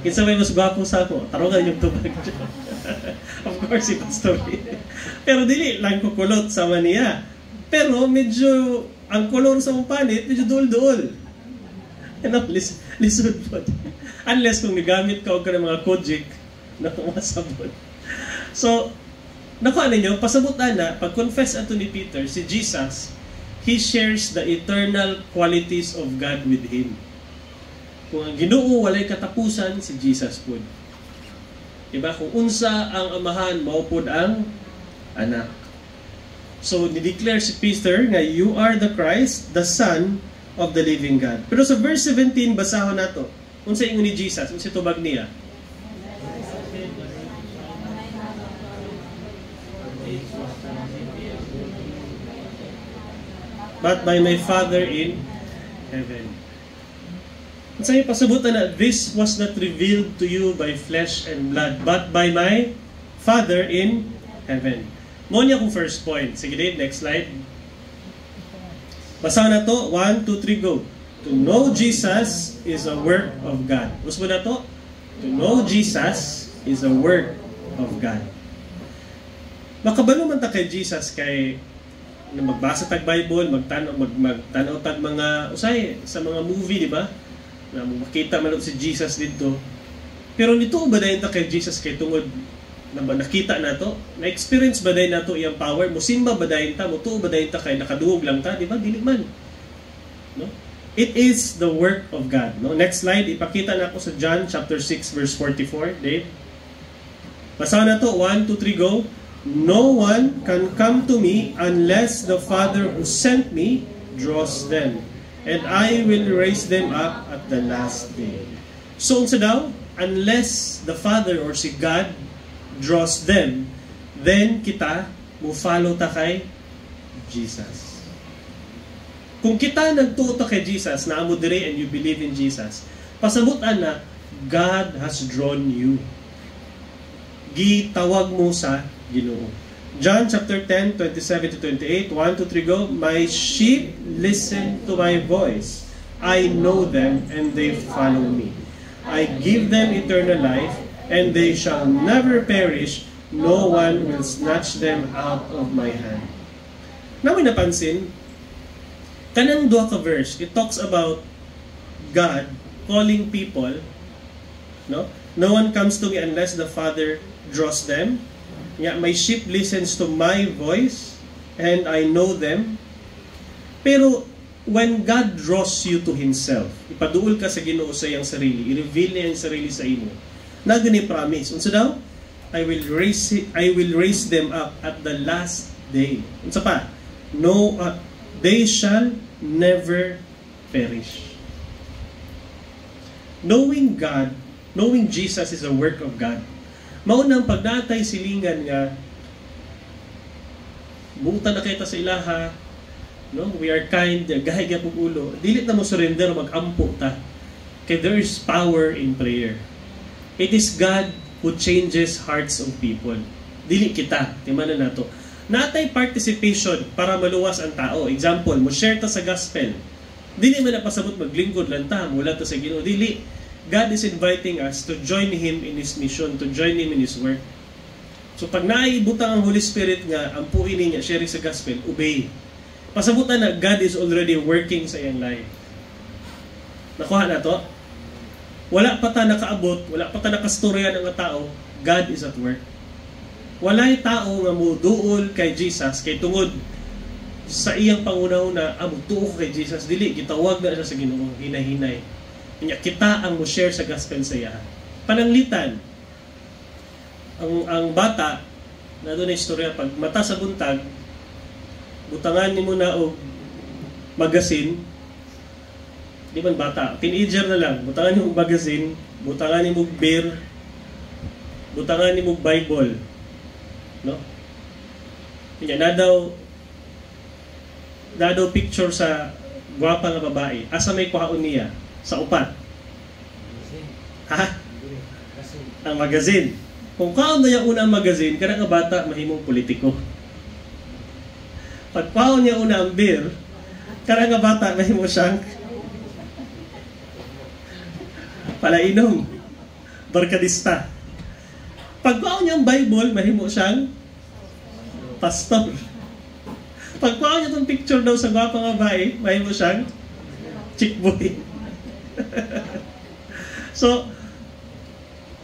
Kinsa may mas gwapo sa ako, tarongan yung tubag. Of course, si Pastor Lee. Pero dili lang ko kulot sa maniya. Pero medyo, ang kolor sa mong panit, medyo duol-duol. Lisod po. Unless kung nagamit ka o ka ng mga kojic na kumasabot. So, nakuha ninyo, pasabutan na, pag-confess ato ni Peter, si Jesus, he shares the eternal qualities of God with him. Kung ang Ginoo walay katapusan, si Jesus po. Diba? Kung unsa ang amahan, maupod ang anak. So, ni-declare si Peter nga, you are the Christ, the Son of the living God. Pero sa verse 17, basahon na to. Unsa ingon ni Jesus, unsa tubag niya? But by my Father in heaven. Unsa yung pasabutan na, this was not revealed to you by flesh and blood, but by my Father in heaven. Mo niya kung first point. Sige Dave, next slide. Basahan na to. 1, 2, 3, go. To know Jesus is a work of God. Gusto mo na to? To know Jesus is a work of God. Makabalo man ta kay Jesus kay na magbasa tag Bible, magtanaw tag mga usay sa mga movie, di ba? Na makita man si Jesus dito. Pero nito ba dayon ta kay Jesus kay tungod na nakita na to, na-experience ba dayon nato iyang power, musimba ba dayon ta, mutuo ba dayon ta kay nakaduog lang ta, di ba? Dili man. No? It is the work of God. No? Next slide, ipakita na ako sa John chapter 6 verse 44, Dave. Basahan na to, 1, 2, 3, go. No one can come to me unless the Father who sent me draws them, and I will raise them up at the last day. So, unsa daw? Unless the Father or si God draws them, then kita mo follow ta kay Jesus. Kung kita nagtuto kay Jesus, na amo dire and you believe in Jesus, pasabutan na God has drawn you. Gitawag mo sa Ginoo. John chapter 10, 27 to 28, 1, 2, 3, go. My sheep listen to my voice. I know them and they follow me. I give them eternal life, and they shall never perish. No one will snatch them out of my hand. Na may napansin, kanang duha ka verse, it talks about God calling people, no? No one comes to me unless the Father draws them. Yeah, my sheep listens to my voice, and I know them. Pero when God draws you to Himself, ipaduol ka sa Ginoo sa iyang sarili, i-reveal niya ang sarili sa imo. Na gani promise. Unsa daw? I will raise them up at the last day. Unsa pa? No, they shall never perish. Knowing God, knowing Jesus is a work of God. Maunang pagdatay silingan nga buutan na kita sa ilaha, no? We are kind, gahay gyud pug ulo. Dili na mo surrender, mag-ampo ta. Kay there is power in prayer. It is God who changes hearts of people. Dili kita, timanan nato. Natay participation para maluwas ang tao. Example, mo share ta sa gospel. Dili man na pasabot maglingkod lang ta, mula ta sa Ginoo. Dili. God is inviting us to join Him in His mission, to join Him in His work. So pag naibutang ang Holy Spirit nga, ampuin niya, sharing sa gospel, obey. Pasabutan na God is already working sa iyang life. Nakuha na to? Wala pa ta nakaabot, wala pa ta nakastorya ng tao, God is at work. Walay tao nga mo duol kay Jesus, kay tungod sa iyang pangunahuna, mutuo ko kay Jesus, dili, gitawag na siya sa Ginoo, hinay-hinay. Kanya, kita ang mo-share sa gospel sa iya. Pananglitan, ang bata, na doon na istorya, pag mata sa buntag, butangan ni mo na o magazine, di man bata, teenager na lang, butangan ni mo magazine, butangan ni mo beer, butangan ni mo Bible. No? Kanya, na daw picture sa gwapa nga babae. Asa may kuhaon niya? Sa upat. Ha? Ang magazine. Kung kuhaon na yung unang magazine, kada nga bata, mahimong politiko. Pag kuhaon niya una ang beer, kada nga bata, mahimong siyang palainom. Barkadista. Pag kuhaon niya ang Bible, mahimong siyang pastor. Pagkuha niya itong picture daw sa gwapang babae, may mo siyang chick boy. So,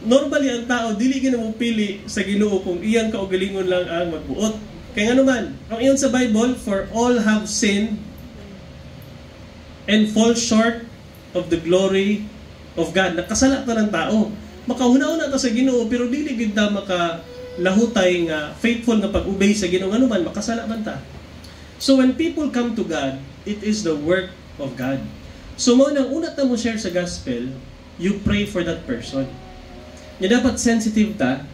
normally ang tao, dili ka na mong pili sa Ginoo kung iyang kaugalingon lang ang magbuot. Kaya nga naman, ang iyon sa Bible, for all have sinned and fall short of the glory of God. Nakasala ta ng tao. Makahuna-una ta sa Ginoo, pero dili gid ta makalahutay nga faithful nga pag-obey sa Ginoo. Ano man, makasala man ta. So when people come to God, it is the work of God. So mo nang una ta mo share sa gospel, you pray for that person. Nya dapat sensitive ta,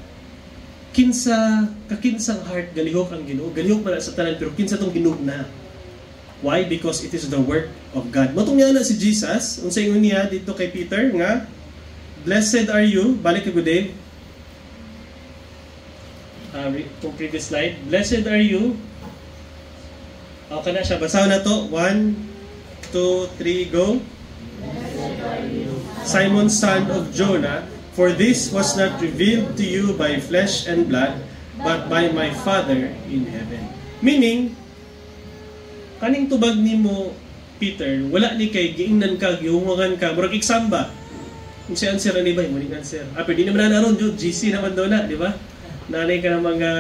kakinsang heart galihok ang Ginoo. Galihok man sa tanan pero kinsa tong Ginoo na. Why? Because it is the work of God. Motong nga na si Jesus, unsa ingon niya dito kay Peter nga, blessed are you, balik ka Dave. Itong previous slide. Blessed are you. Okay na siya. Basahin na to. 1, 2, 3, go. Simon, son of Jonah, for this was not revealed to you by flesh and blood, but by my Father in heaven. Meaning, kaning tubag ni mo, Peter, wala ni kay giingnan ka, giungangan ka, murag iksamba. Kung si answer ni ba, muning answer. Pero di naman na naroon, GC naman daw na, di ba? Nanay ka ng mga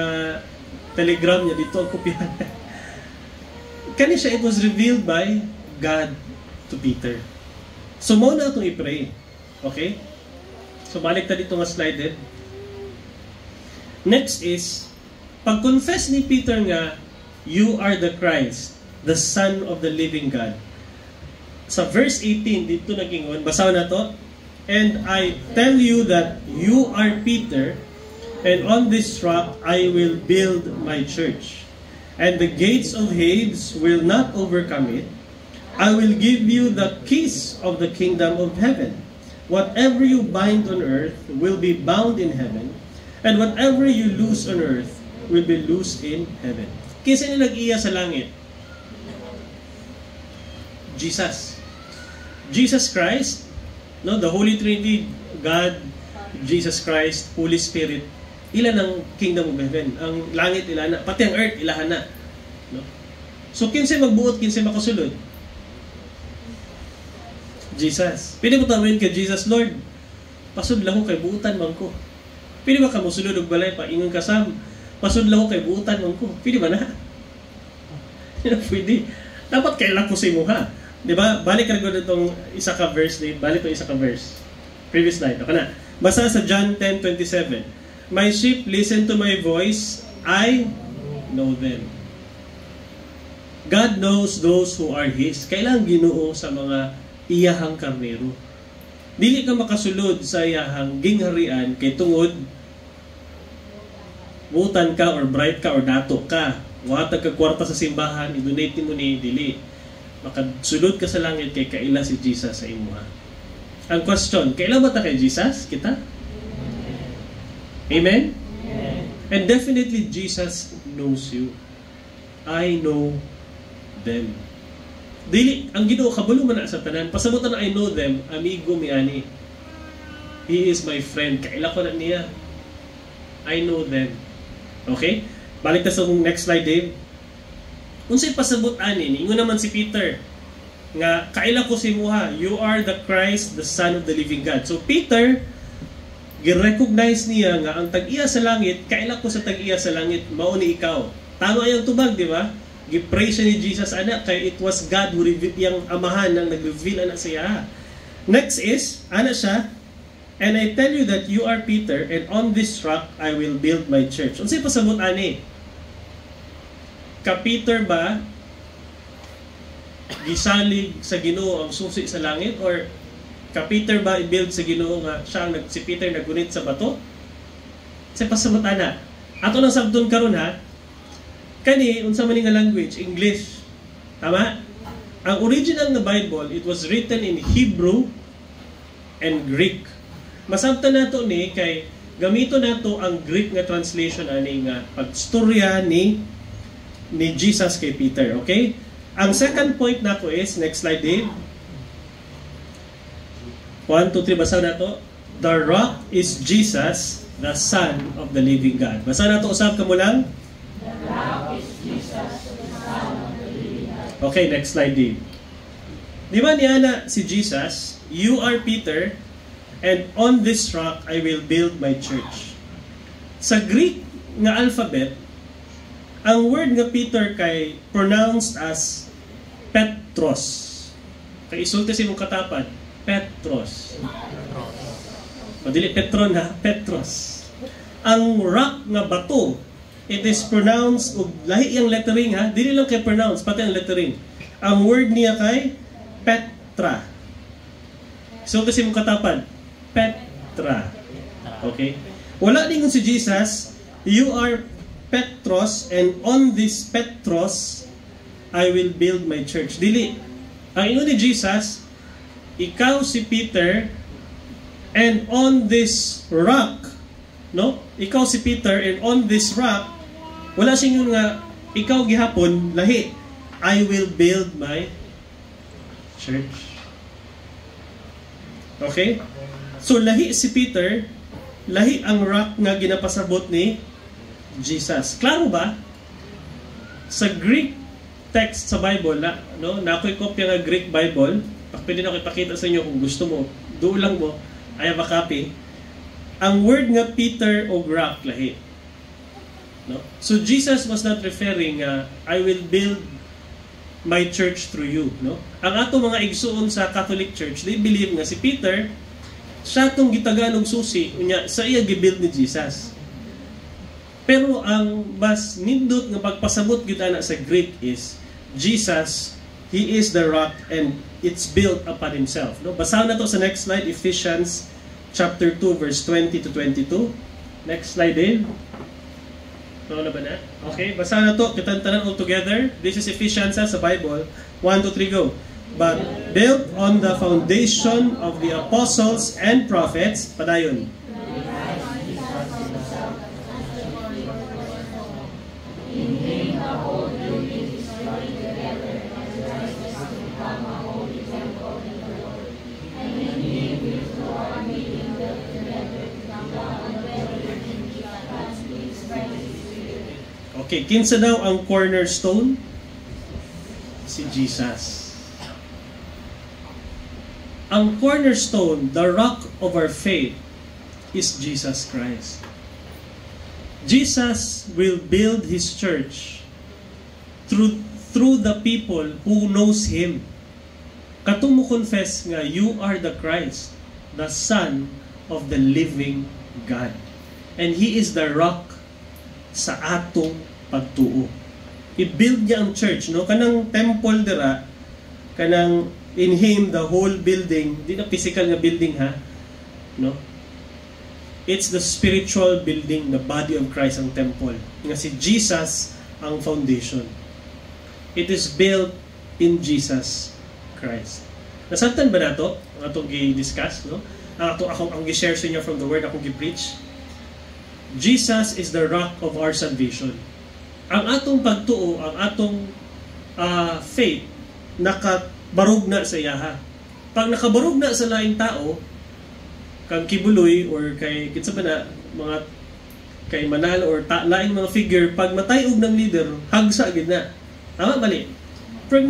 telegram niya, dito ang kopyahan. Kani siya, it was revealed by God to Peter. So, mo na itong i-pray. Okay? So, balik ta dito nga slide. Next is, pag-confess ni Peter nga, you are the Christ, the Son of the living God. Sa verse 18, dito nagingon, basaw na to. And I tell you that you are Peter, and on this rock I will build my church. And the gates of Hades will not overcome it. I will give you the keys of the kingdom of heaven. Whatever you bind on earth will be bound in heaven, and whatever you loose on earth will be loosed in heaven. Kinsa ni nag-iya sa langit? Jesus. Jesus Christ, no, the Holy Trinity, God, Jesus Christ, Holy Spirit. Ilan ang kingdom of heaven? Ang langit ilan na, pati ang earth ilahan na. No? So kinsay magbuot, kinsay makasulod? Jesus. Pwede mo tawin kay Jesus, Lord, pasudla ko kay buutan man ko. Pwede ba ka musulod og balay pa ingon kasam? Pasudla ko kay buutan man ko. Pwede ba na? Pwede. Dapat kailan ko sa imo ha. 'Di ba? Balik ka gud itong isa ka verse dito. Balik to isa ka verse. Previous slide. Okay na. Basa sa John 10:27. My sheep listen to my voice, I know them. God knows those who are His. Kailang Ginoo sa mga iyahang karnero. Dili ka makasulod sa iyahang gingharian kay tungod butan ka or bright ka or dato ka. Watag ka kwarta sa simbahan, i-donate mo ni dili. Makasulod ka sa langit kay kaila si Jesus sa imuha. Ang question, kailan ba ta kay Jesus? Kita? Amen? Amen? And definitely Jesus knows you. I know them. Dili, ang Ginoo kabalo man na sa tanan. Pasabutan na I know them, amigo mi ani. He is my friend. Kaila ko na niya. I know them. Okay? Balik ta sa next slide, Dave. Unsay pasabot ani, ingon naman si Peter nga kaila ko si muha, you are the Christ, the Son of the living God. So Peter gi-recognize niya nga ang tag-iya sa langit, kaila ko sa tag-iya sa langit, mao ni ikaw. Tama yung tubag, di ba? Gipray siya ni Jesus anak kay it was God who revealed, yang amahan nang nag-reveal anak siya. Next is ana siya, and I tell you that you are Peter, and on this rock I will build my church. Unsay pasabot ani? Ka Peter ba gisalig sa Ginoo ang susi sa langit, or ka Peter ba i-build sa Ginoo nga siya ang si Peter nagunit sa bato? Unsay pasabot ana? Ato nang sabton karon ha. Kani, unsa man nga language? English. Tama? Ang original na Bible, it was written in Hebrew and Greek. Masabtan nato ni kay gamito nato ang Greek nga translation ani nga pagstorya ni Jesus kay Peter. Okay? Ang second point nako is, next slide Dave. 1, 2, 3, basa nato. The rock is Jesus, the Son of the living God. Basa nato usab kamo lang. Okay, next slide din. Di ba niya na si Jesus, you are Peter, and on this rock I will build my church. Sa Greek nga alphabet, ang word nga Peter kay pronounced as Petros. Kay isulti si mong katapan, Petros. Madili Petron ha, Petros. Ang rock nga bato, it is pronounced, lahi yung lettering ha, dili lang kay pronounce, pati ang lettering. Ang word niya kay Petra. So kasi mong katapan, Petra. Okay? Wala din si Jesus, you are Petros, and on this Petros, I will build my church. Dili. Ang ingon ni Jesus, ikaw si Peter, and on this rock, no? Ikaw si Peter, and on this rock, wala siyang nga, ikaw gihapon, lahi, I will build my church. Okay? So, lahi si Peter, lahi ang rock nga ginapasabot ni Jesus. Klaro ba? Sa Greek text sa Bible, na ako'y kopya ng Greek Bible, pwede na ako ipakita sa inyo kung gusto mo, doon lang mo, I have a copy. Ang word nga Peter o rock lahi. No? So Jesus was not referring I will build my church through you. No? Ang ato mga igsuon sa Catholic Church, they believe nga si Peter, siya itong gitagaan og susi, sa iya gibuild ni Jesus. Pero ang mas nindot nga pagpasabot gyud ana sa Greek is Jesus, He is the rock and it's built upon Himself. No? Basahan na to sa next slide, Ephesians chapter 2 verse 20 to 22. Next slide din. Ano na ba na? Okay, basahan na to, kitantanan all together. This is Ephesians sa Bible. 1, 2, 3, go. But built on the foundation of the apostles and prophets, padayon. Okay, kinsa daw ang cornerstone? Si Jesus. Ang cornerstone, the rock of our faith, is Jesus Christ. Jesus will build His church through the people who knows Him. Katong mo confess nga, you are the Christ, the Son of the living God. And He is the rock sa atong pagtuo. I-build niya ang church, no? Kanang temple dira, kanang in Him, the whole building, di na physical nga building ha, no? It's the spiritual building, the body of Christ ang temple. Nga si Jesus ang foundation. It is built in Jesus Christ. Nasabtan ba na to? Ang atong i-discuss, no? Akong i-share sa inyo from the word akong i-preach. Jesus is the rock of our salvation. Ang atong pagtuo, ang atong faith, nakabarog na sa iyaha. Pag nakabarog na sa laing tao, kang kibuloy or kay kitsa ba na mga kay manalo or laing mga figure, pag matayog ng leader, hagsa gid na. Tama mali. Pero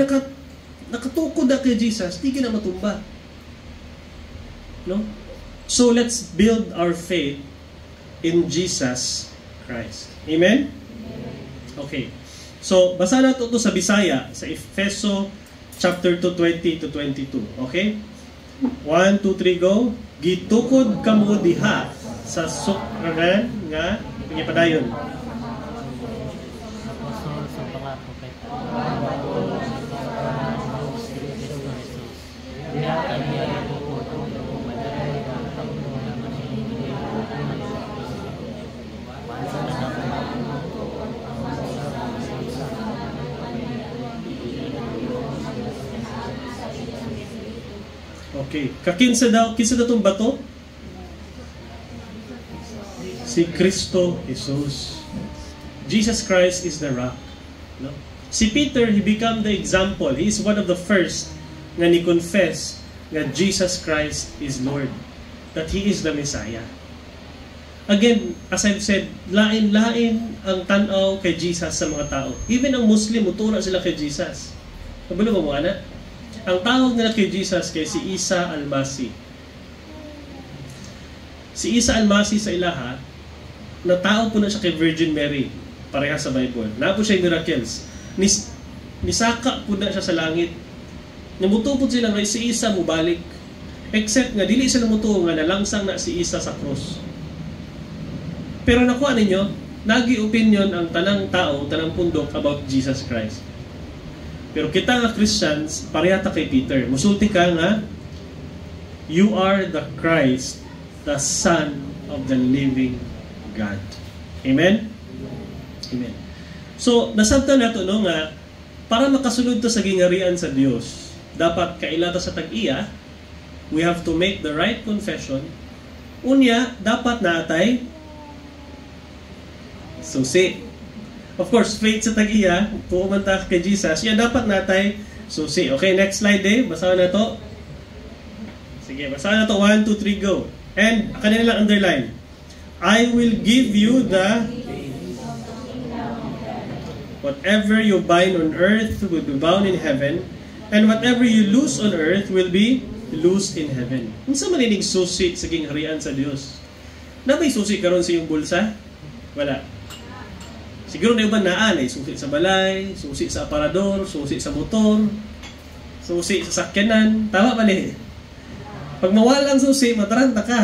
nakatukod na kay Jesus, di na matumba. No? So let's build our faith in Jesus Christ. Amen? Okay. So, basa na ito sa Bisaya, sa Efeso chapter 2, 20 to 22. Okay? 1, 2, 3, go. Gitukod kamo diha sa sukrangan nga pagipadayon. Okay. Kinsa daw tong bato? Si Kristo Jesus. Jesus Christ is the rock. No? Si Peter, he became the example. He is one of the first nga ni-confess nga Jesus Christ is Lord. That He is the Messiah. Again, as I've said, lain-lain ang tanaw kay Jesus sa mga tao. Even ang Muslim, utuna sila kay Jesus. Kabalo mo ana? Ang tawag nila kay Jesus kay si Isa Almasi. Si Isa Almasi sa ilaha, natao po na siya kay Virgin Mary, pareha sa Bible. Na po siya miracles. Nisaka po na siya sa langit. Namuto po sila nga si Isa mubalik. Except nga, dili sila muto nga nalangsang na si Isa sa cross. Pero nakuha ninyo, nagi-opinion ang tanang tao, tanang pundok about Jesus Christ. Pero kita nga Christians, parehata kay Peter. Musulti ka nga, you are the Christ, the Son of the living God. Amen? Amen. So, nasabtan nato no nga, para makasunod to sa gingarian sa Dios, dapat kailata sa tag-iya, we have to make the right confession. Unya, dapat natay susi. Of course, faith sa tag-iya, pumunta kay Jesus, yan dapat natay susi. Okay, next slide basahan na to. Sige, basahan na to. 1, 2, 3, go. And, kanila lang underline. I will give you the whatever you bind on earth will be bound in heaven, and whatever you loose on earth will be loosed in heaven. Unsa man ining susi sa gingharian sa Dios? Na may susi karon sa iyong bulsa? Wala. Siguro na iba naan susi sa balay, susi sa aparador, susi sa motor, susi sa sakyanan. Tama ba ni? Pag mawala ang susi, mataranta ka.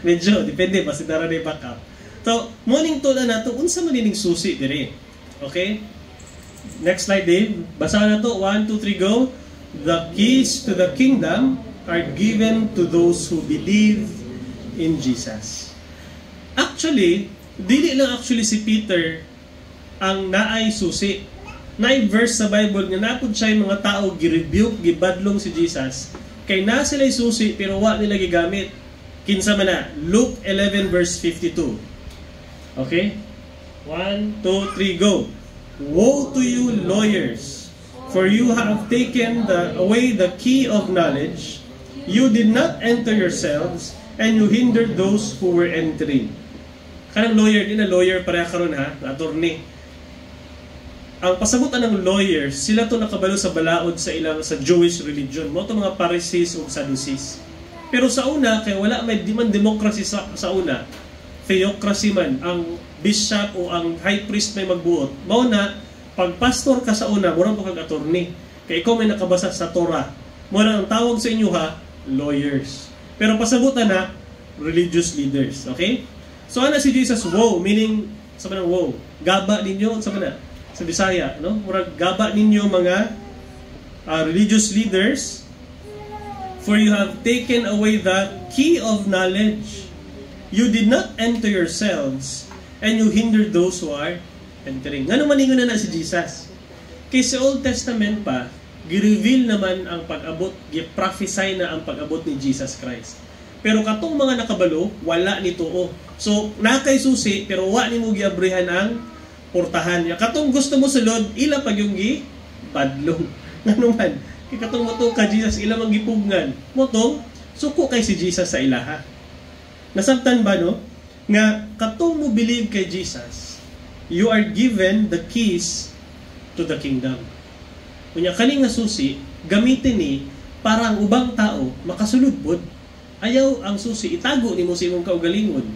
Medyo, depende pa si dara na backup. So, morning to na nato, unsa man ining susi dire. Okay? Next slide, Dave. Basahan na to. 1, 2, 3, go. The keys to the kingdom are given to those who believe in Jesus. Actually, dili lang actually si Peter ang naay susi. Naay verse sa Bible nga napud siya mga tao gi-rebuke, gibadlong si Jesus. Kay na sila susi pero wa nila gigamit. Kinsa man na? Luke 11 verse 52. Okay? 1, 2, 3, go. Woe to you lawyers, for you have taken away the key of knowledge. You did not enter yourselves, and you hindered those who were entering. Kanang lawyer, di na lawyer pareha karon ha, na attorney. Ang pasabutan ng lawyers, sila to nakabalo sa balaod sa ilang sa Jewish religion. Mo to mga Pharisees o Sadducees. Pero sa una, kaya wala may democracy sa una, theocracy man, ang bishop o ang high priest may magbuot. Mao na, pag pastor ka sa una, murang po kag attorney. Kaya ikaw may nakabasa sa Torah. Mura ang tawag sa inyo ha, lawyers. Pero pasabutan na, religious leaders. Okay? So ana si Jesus, wow, meaning, sabi na wow, gaba ninyo, sabi na, sa Bisaya, no? Murag gaba ninyo mga religious leaders, for you have taken away the key of knowledge. You did not enter yourselves, and you hindered those who are entering. Nga naman na si Jesus. Kaya sa Old Testament pa, gi-reveal naman ang pag-abot, gi-prophesy na ang pag-abot ni Jesus Christ. Pero katong mga nakabalo, wala nito o. So, nakay susi, pero wa ni mo giabrihan ang portahan niya. Katong gusto mo sulod, ila pag yung padlong. Nga naman, katong mo to ka Jesus, ila mang gipugnan. Mo to, suko kay si Jesus sa ilaha. Nasabtan ba no? Nga katong mo believe kay Jesus, you are given the keys to the kingdom. Kunya kani nga susi, gamitin ni para ang ubang tao makasulod pod. Ayaw ang susi itago nimo sa imong kaugalingon.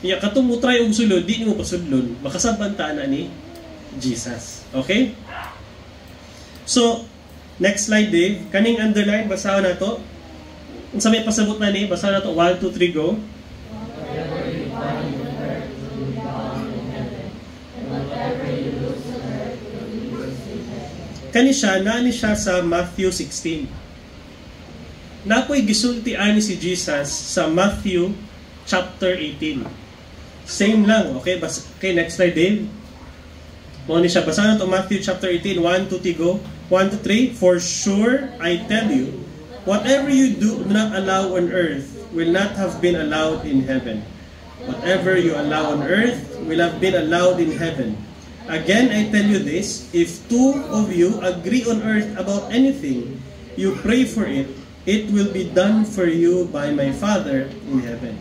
Iya katong mo try og sulod, di mo pasudlon, makasabanta na ni Jesus. Okay? So, next slide, Dave. Kaning underline, basahan na to. Kung sa may pasabot na ni, basahan na to. 1, 2, 3, go. Kani siya sa Matthew 16. Napoy gisulti ani si Jesus sa Matthew chapter 18. Same lang, okay? Okay, next slide, Dave. Mo ni siya, basahan na to, Matthew chapter 18, 1, 2, 3, go. 1, 2, 3, for sure, I tell you, whatever you do not allow on earth will not have been allowed in heaven. Whatever you allow on earth will have been allowed in heaven. Again, I tell you this, if two of you agree on earth about anything, you pray for it, it will be done for you by my Father in heaven.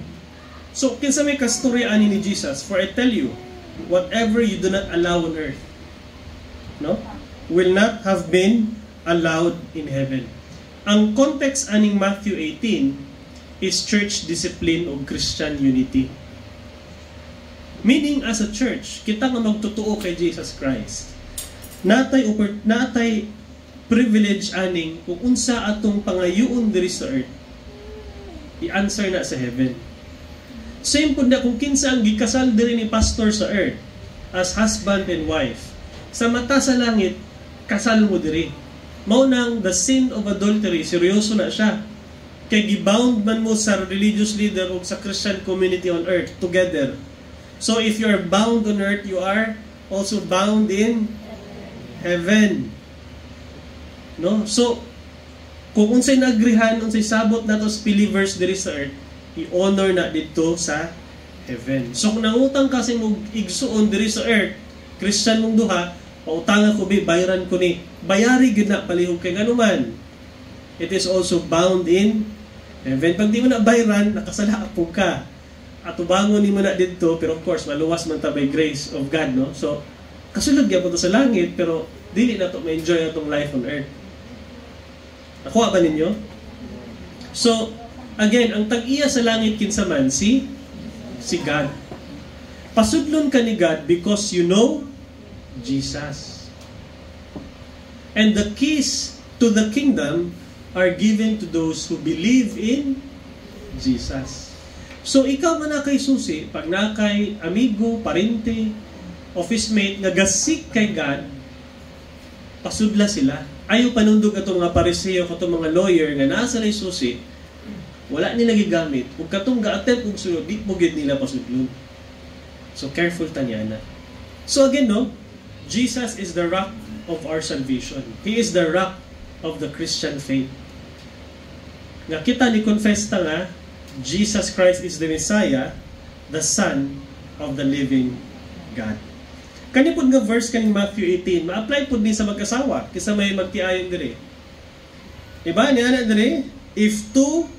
So, kinsa may kastorya ani ni Jesus, for I tell you, whatever you do not allow on earth, no, will not have been allowed in heaven. Ang context aning Matthew 18 is church discipline o Christian unity. Meaning, as a church, kita nga magtotoo kay Jesus Christ. Natay privilege aning kung unsa atong pangayuon diri sa earth, i-answer na sa heaven. Same po na kung kinsa ang gikasal diri ni pastor sa earth as husband and wife. Sa mata sa langit, kasal mo diri. Mao nang the sin of adultery, seryoso na siya. Kay gibound man mo sa religious leader o sa Christian community on earth together. So if you are bound on earth, you are also bound in heaven. No? So, kung unsay naagrihan, unsay sabot na to believers diri sa earth, i-honor na dito sa heaven. So, kung nangutang kasi mong igsuon diri sa earth, Christian mong duha, pautangan ko bayaran ko ni. Bayari gid na palihog kay ganuman. It is also bound in heaven. Pag di mo na bayaran, nakasala apog ka. At ubangon ni mo na dito, pero of course, maluwas man ta by grace of God, no? So, kasulog yan po to sa langit, pero dili na to ma-enjoy atong life on earth. Nakuha ba ninyo? So, again, ang tag-iya sa langit kinsa man, si God. Pasudlon ka ni God because you know Jesus. And the keys to the kingdom are given to those who believe in Jesus. So, ikaw man na kay susi, pag na kay amigo, parente, office mate, nga gasik kay God, pasudla sila. Ayaw panundog atong mga pariseo, katong mga lawyer, nga nasa na susi, wala nila gigamit. Kung katong ga-attempt kung sunod, di mo gid nila pasudlon. So, careful tanyana. So, again, no, Jesus is the rock of our salvation. He is the rock of the Christian faith. Nga kita ni confess ta nga, Jesus Christ is the Messiah, the Son of the living God. Kani po nga verse kaning Matthew 18, ma-apply po din sa mag-asawa, kisa may magtiayon diri. Diba? Niya diri, if two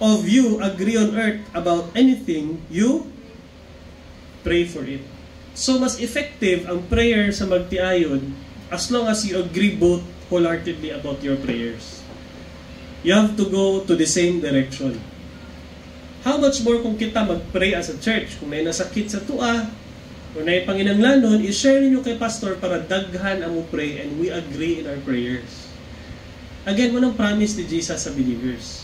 of you agree on earth about anything, you pray for it. So, mas effective ang prayer sa magtiayon as long as you agree both wholeheartedly about your prayers. You have to go to the same direction. How much more kung kita mag-pray as a church? Kung may nasakit sa tua, kung may panginanglanon, i-share niyo kay pastor para daghan ang pray and we agree in our prayers. Again, manang promise ni Jesus sa believers.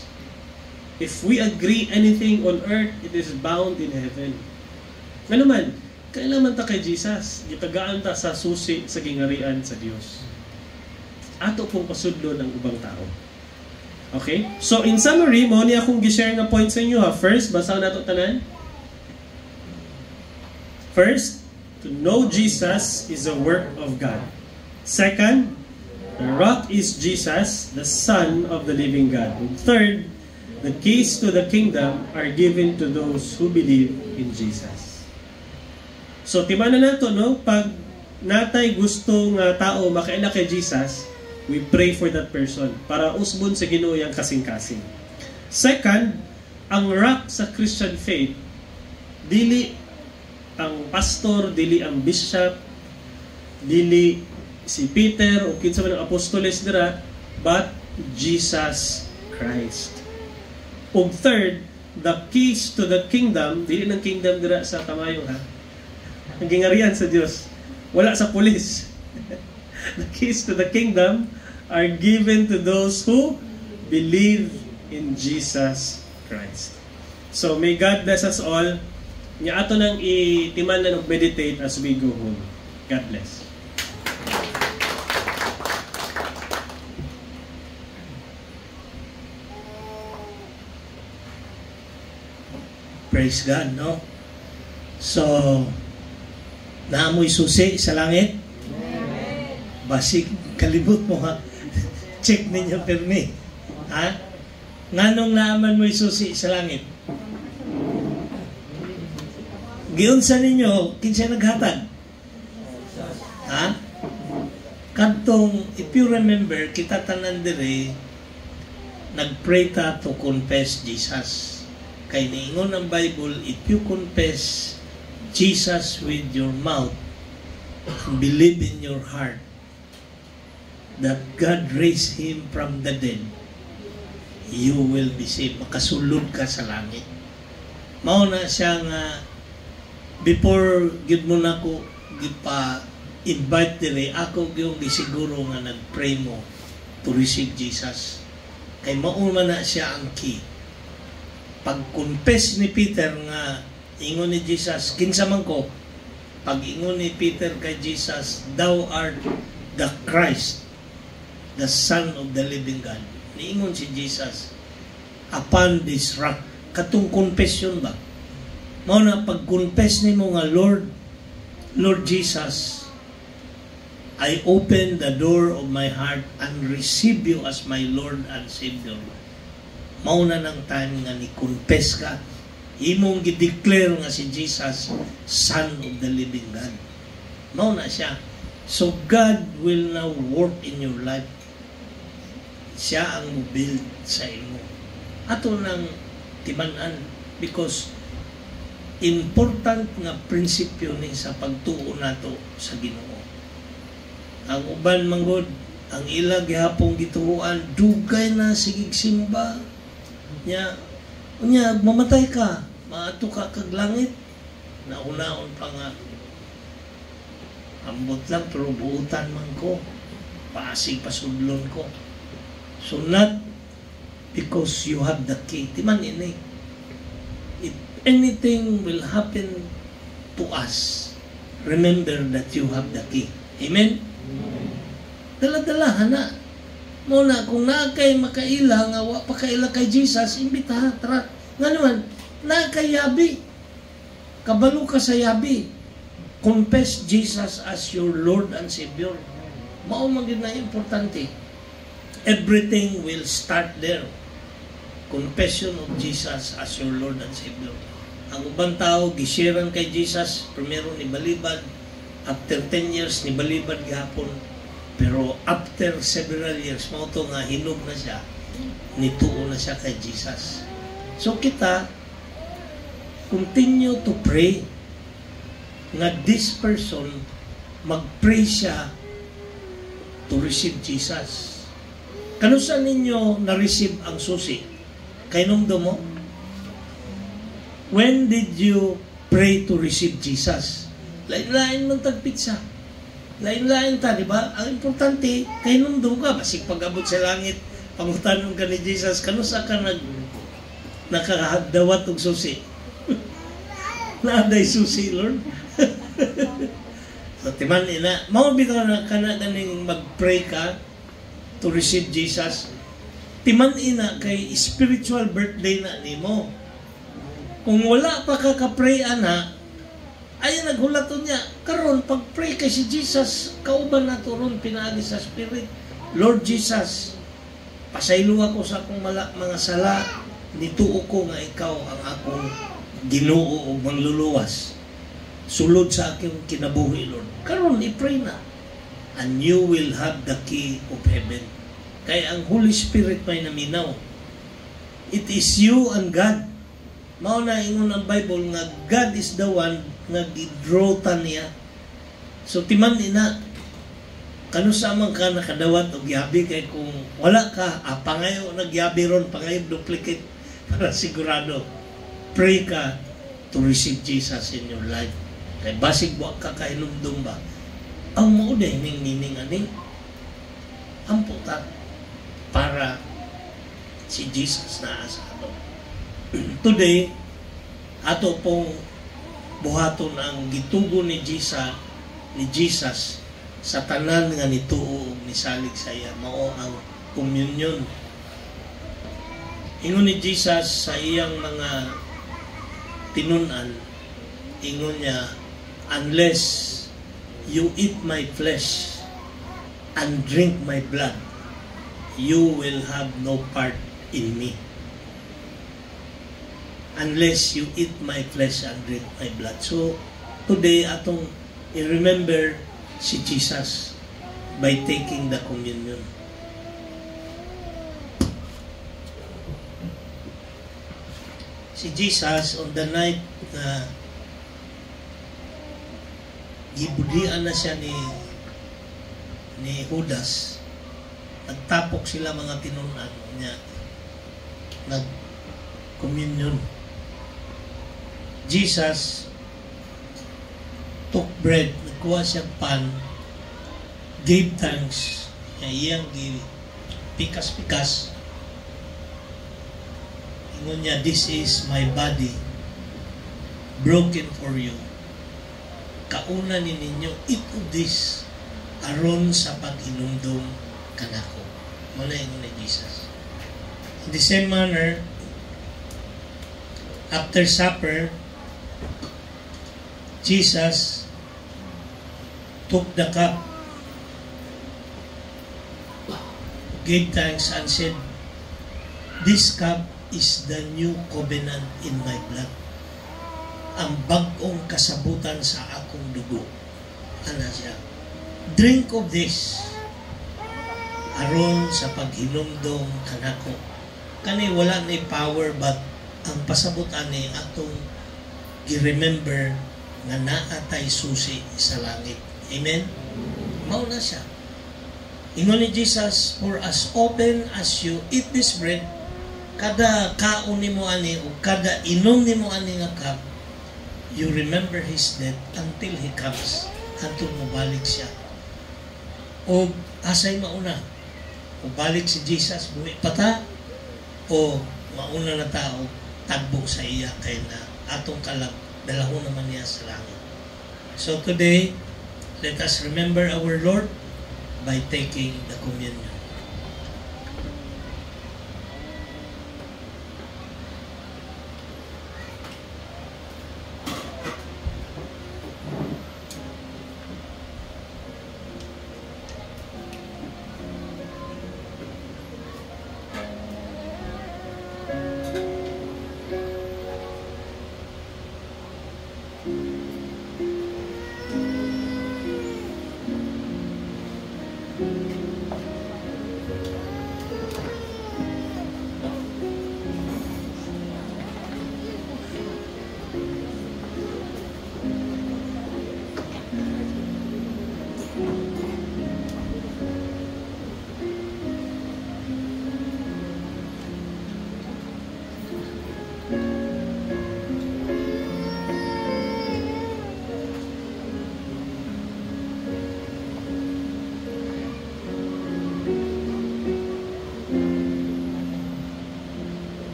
If we agree anything on earth, it is bound in heaven. Nga naman, kailangan ta kay Jesus, gitagaan ta sa susi sa gingarian sa Dios. Ato pong pasudlo ng ubang tao. Okay? So, in summary, mo niya akong gi-share nga point sa inyo ha. First, basaw na ito tanan. First, to know Jesus is a work of God. Second, the rock is Jesus, the Son of the living God. And third, the keys to the kingdom are given to those who believe in Jesus. So, timanan na ito, no? Pag natay gusto nga tao makaila kay Jesus, we pray for that person para usbon sa Ginoo yang kasing-kasing. Second, ang rock sa Christian faith, dili ang pastor, dili ang bishop, dili si Peter o kinsa man ang apostoles dira, but Jesus Christ. Ug third, the keys to the kingdom, dili ng kingdom dira sa kamayo ha. Ang gingarian sa Dios, wala sa pulis. The keys to the kingdom are given to those who believe in Jesus Christ. So may God bless us all. Nya ato nang itiman og meditate as we go home. God bless. Praise God, no? So, naamoy susi sa langit? Basig, kalibot mo ha. Check ninyo permi. Ha? Nganong naaman mo'y susi sa langit? Giunsa ninyo, kinsa naghatag? Ha? Kadtong, if you remember, kita tanan dire, nagpray ta to confess Jesus. Kay niingon ang Bible, if you confess Jesus with your mouth and believe in your heart that God raised Him from the dead, you will be saved. Makasulod ka sa langit. Mao na siya nga, before gid mo na ko gipa-invite dire, ako yung gisiguro nga nag-pray mo to receive Jesus. Kay mao man na siya ang key. Pag-confess ni Peter nga ingon ni Jesus, kinsa man ko, pag ingon ni Peter kay Jesus, thou art the Christ, the Son of the living God. Niingon si Jesus, upon this rock. Katong confession ba? Mao na pag-confess ni mo nga, Lord Jesus, I open the door of my heart and receive you as my Lord and Savior. Mao na ng time nga ni-confess ka, imong gi-declare nga si Jesus, Son of the living God. Mao na siya. So God will now work in your life. Siya ang build sa imo. Ato nang timan-an, because important nga prinsipyo ni sa pagtuo nato sa Ginoo. Ang uban manggod, ang ila gihapon gituoan, dugay na sigig simba. Unya, mamatay ka, maato ka kag langit. Naunaon pa nga, ambot lang, pero buutan man ko, paasig pasudlon ko. So not because you have the key. Timan ini, if anything will happen to us, remember that you have the key. Amen? Dala-dala, na. Muna, kung nakay makaila, nga wa pa kaila kay Jesus, imbita, tara. Nga naman, nakay yabi. Kabalo ka sa yabi. Confess Jesus as your Lord and Savior. Mao man gid na importante. Everything will start there. Confession of Jesus as your Lord and Savior. Ang ubang tao, gisharean kay Jesus, primero ni balibad, after 10 years ni balibad gihapon. Pero after several years, mao to nga hinog na siya, nituo na siya kay Jesus. So kita, continue to pray nga this person, mag-pray siya to receive Jesus. Kanusa ninyo na-receive ang susi? Kainom do mo? When did you pray to receive Jesus? Lain-lain man tagpitsa. Lain-lain ta, di ba? Ang importante, kainom do ka. Basig pag-abot sa langit, pangutanong ka ni Jesus, kanusa ka nakahadawat og susi? Naaday susi, Lord. So, timan ina, maubitaw na ka na ganing mag-pray ka to receive Jesus. Timan ina kay spiritual birthday na nimo. Kung wala pa ka ka-pray ana, ay naghulaton niya, karon pag-pray kay si Jesus, kauban na to ron pinaagi sa Spirit. Lord Jesus, pasaylo ako sa akong mga sala, nituo ko nga ikaw ang akong Ginoo o mangluluwas. Sulod sa aking kinabuhi, Lord. Karon i-pray na. And you will have the key of heaven. Kaya ang Holy Spirit may naminaw. It is you and God. Mao na ingon ang Bible nga God is the one nga gidraw ta niya. So timan ina, kanusa man ka nakadawat og yabi, kay kung wala ka, pangayo nagyabi ron, pangayo duplicate para sigurado. Pray ka to receive Jesus in your life. Kay basig wa ka kainumdum ba? Ang mo day ning meaning ani. Ang putat para si Jesus na asa ato. Today, ato pong buhaton ang gitugo ni Jesus sa tanan nga nituo ug nisalig sa iya mao ang communion. Ingon ni Jesus sa iyang mga tinun-an, ingon niya, unless you eat my flesh and drink my blood, you will have no part in me. Unless you eat my flesh and drink my blood. So, today, atong i-remember si Jesus by taking the communion. Si Jesus, on the night na gibudian na siya ni Judas, nagtapok sila mga tinunan niya, nag-communion. Jesus took bread, nagkuha siyang pan, gave thanks, iyang pikas-pikas. Ingon niya, this is my body broken for you. Kauna ni ninyo, eat of this aron sa pag-inumdum kanako. Muna ingon ni Jesus. In the same manner, after supper, Jesus took the cup, gave thanks, and said, this cup is the new covenant in my blood. Ang bagong kasabutan sa akong dugo. Ana siya. Drink of this aron sa paghinumdom kanako. Kani wala ni power, but ang pasabutan ni atong gi-remember nga naatay susi sa langit. Amen? Mao na siya. Ingon ni Jesus, for as often as you eat this bread, kada kaon nimo ani o kada inom nimo ani nga cup, you remember His death until He comes, hantong mabalik siya. O asay mauna, o balik si Jesus, buwi pa ta, o mauna na tao, tagbo sa iya, kay na atong kalag, dalahon naman niya sa langit. So today, let us remember our Lord by taking the communion.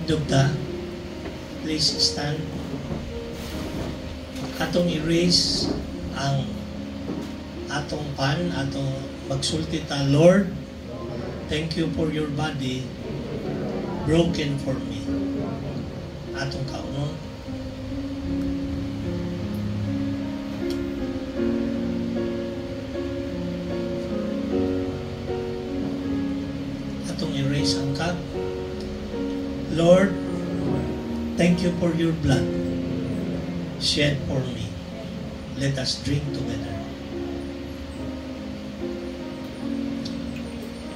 Dugta, please stand. Atong erase ang atong pan, atong magsulti ta, Lord, thank you for your body broken for me. Atong kaunon. Atong erase ang cup. Lord, thank you for your blood shed for me. Let us drink together.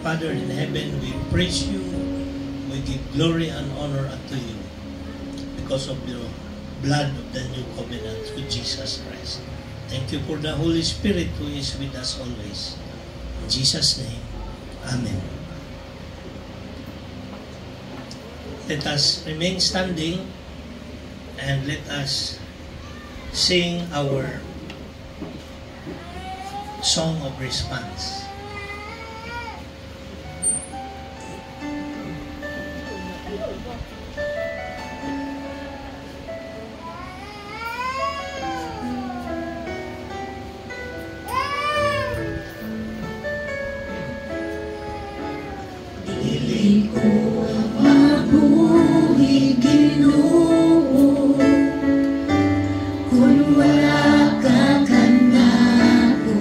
Father in heaven, we praise you. We give glory and honor unto you because of your blood of the new covenant with Jesus Christ. Thank you for the Holy Spirit who is with us always. In Jesus' name, Amen. Let us remain standing and let us sing our song of response. Dili ko mabuhi, Ginoo, kung wala ka kanako.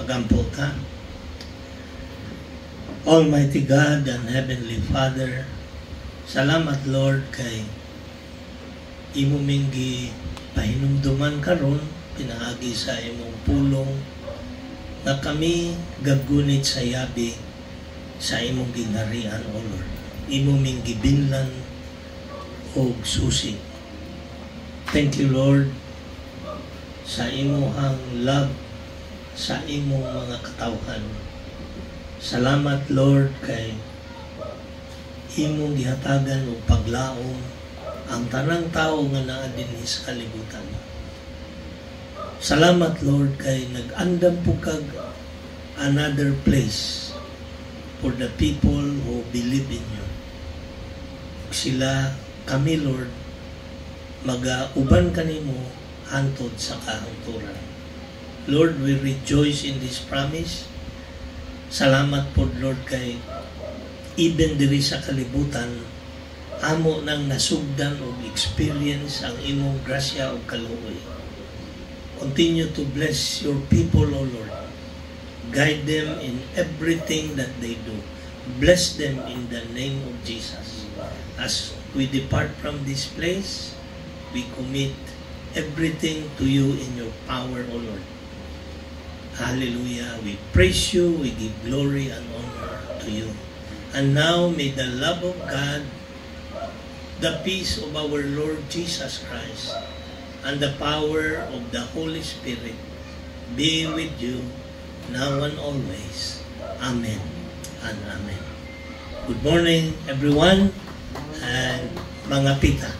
Pagampo ta. Almighty God and Heavenly Father, salamat Lord kay imo minggi pahinumduman karon pinaagi sa imong pulong na kami gagunit sa yabi sa imong gingharian, O Lord. Imo minggi binlan o susi. Thank you, Lord, sa imong love sa imong mga katawhan. Salamat, Lord, kay imong gihatagan o paglaom ang tanang tao nga naa dinhi sa kalibutan. Salamat, Lord, kay nag-andam po kag another place for the people who believe in you. Sila, kami, Lord, mag-uban kanimo hantod sa kahangturan. Lord, we rejoice in this promise. Salamat po, Lord, kay even diri sa kalibutan, amo nang nasugdan o experience ang imong grasya o kaluoy. Continue to bless your people, O Lord. Guide them in everything that they do. Bless them in the name of Jesus. As we depart from this place, we commit everything to you in your power, O Lord. Hallelujah. We praise you. We give glory and honor to you. And now may the love of God, the peace of our Lord Jesus Christ, and the power of the Holy Spirit be with you now and always. Amen and amen. Good morning, everyone, and mga pita.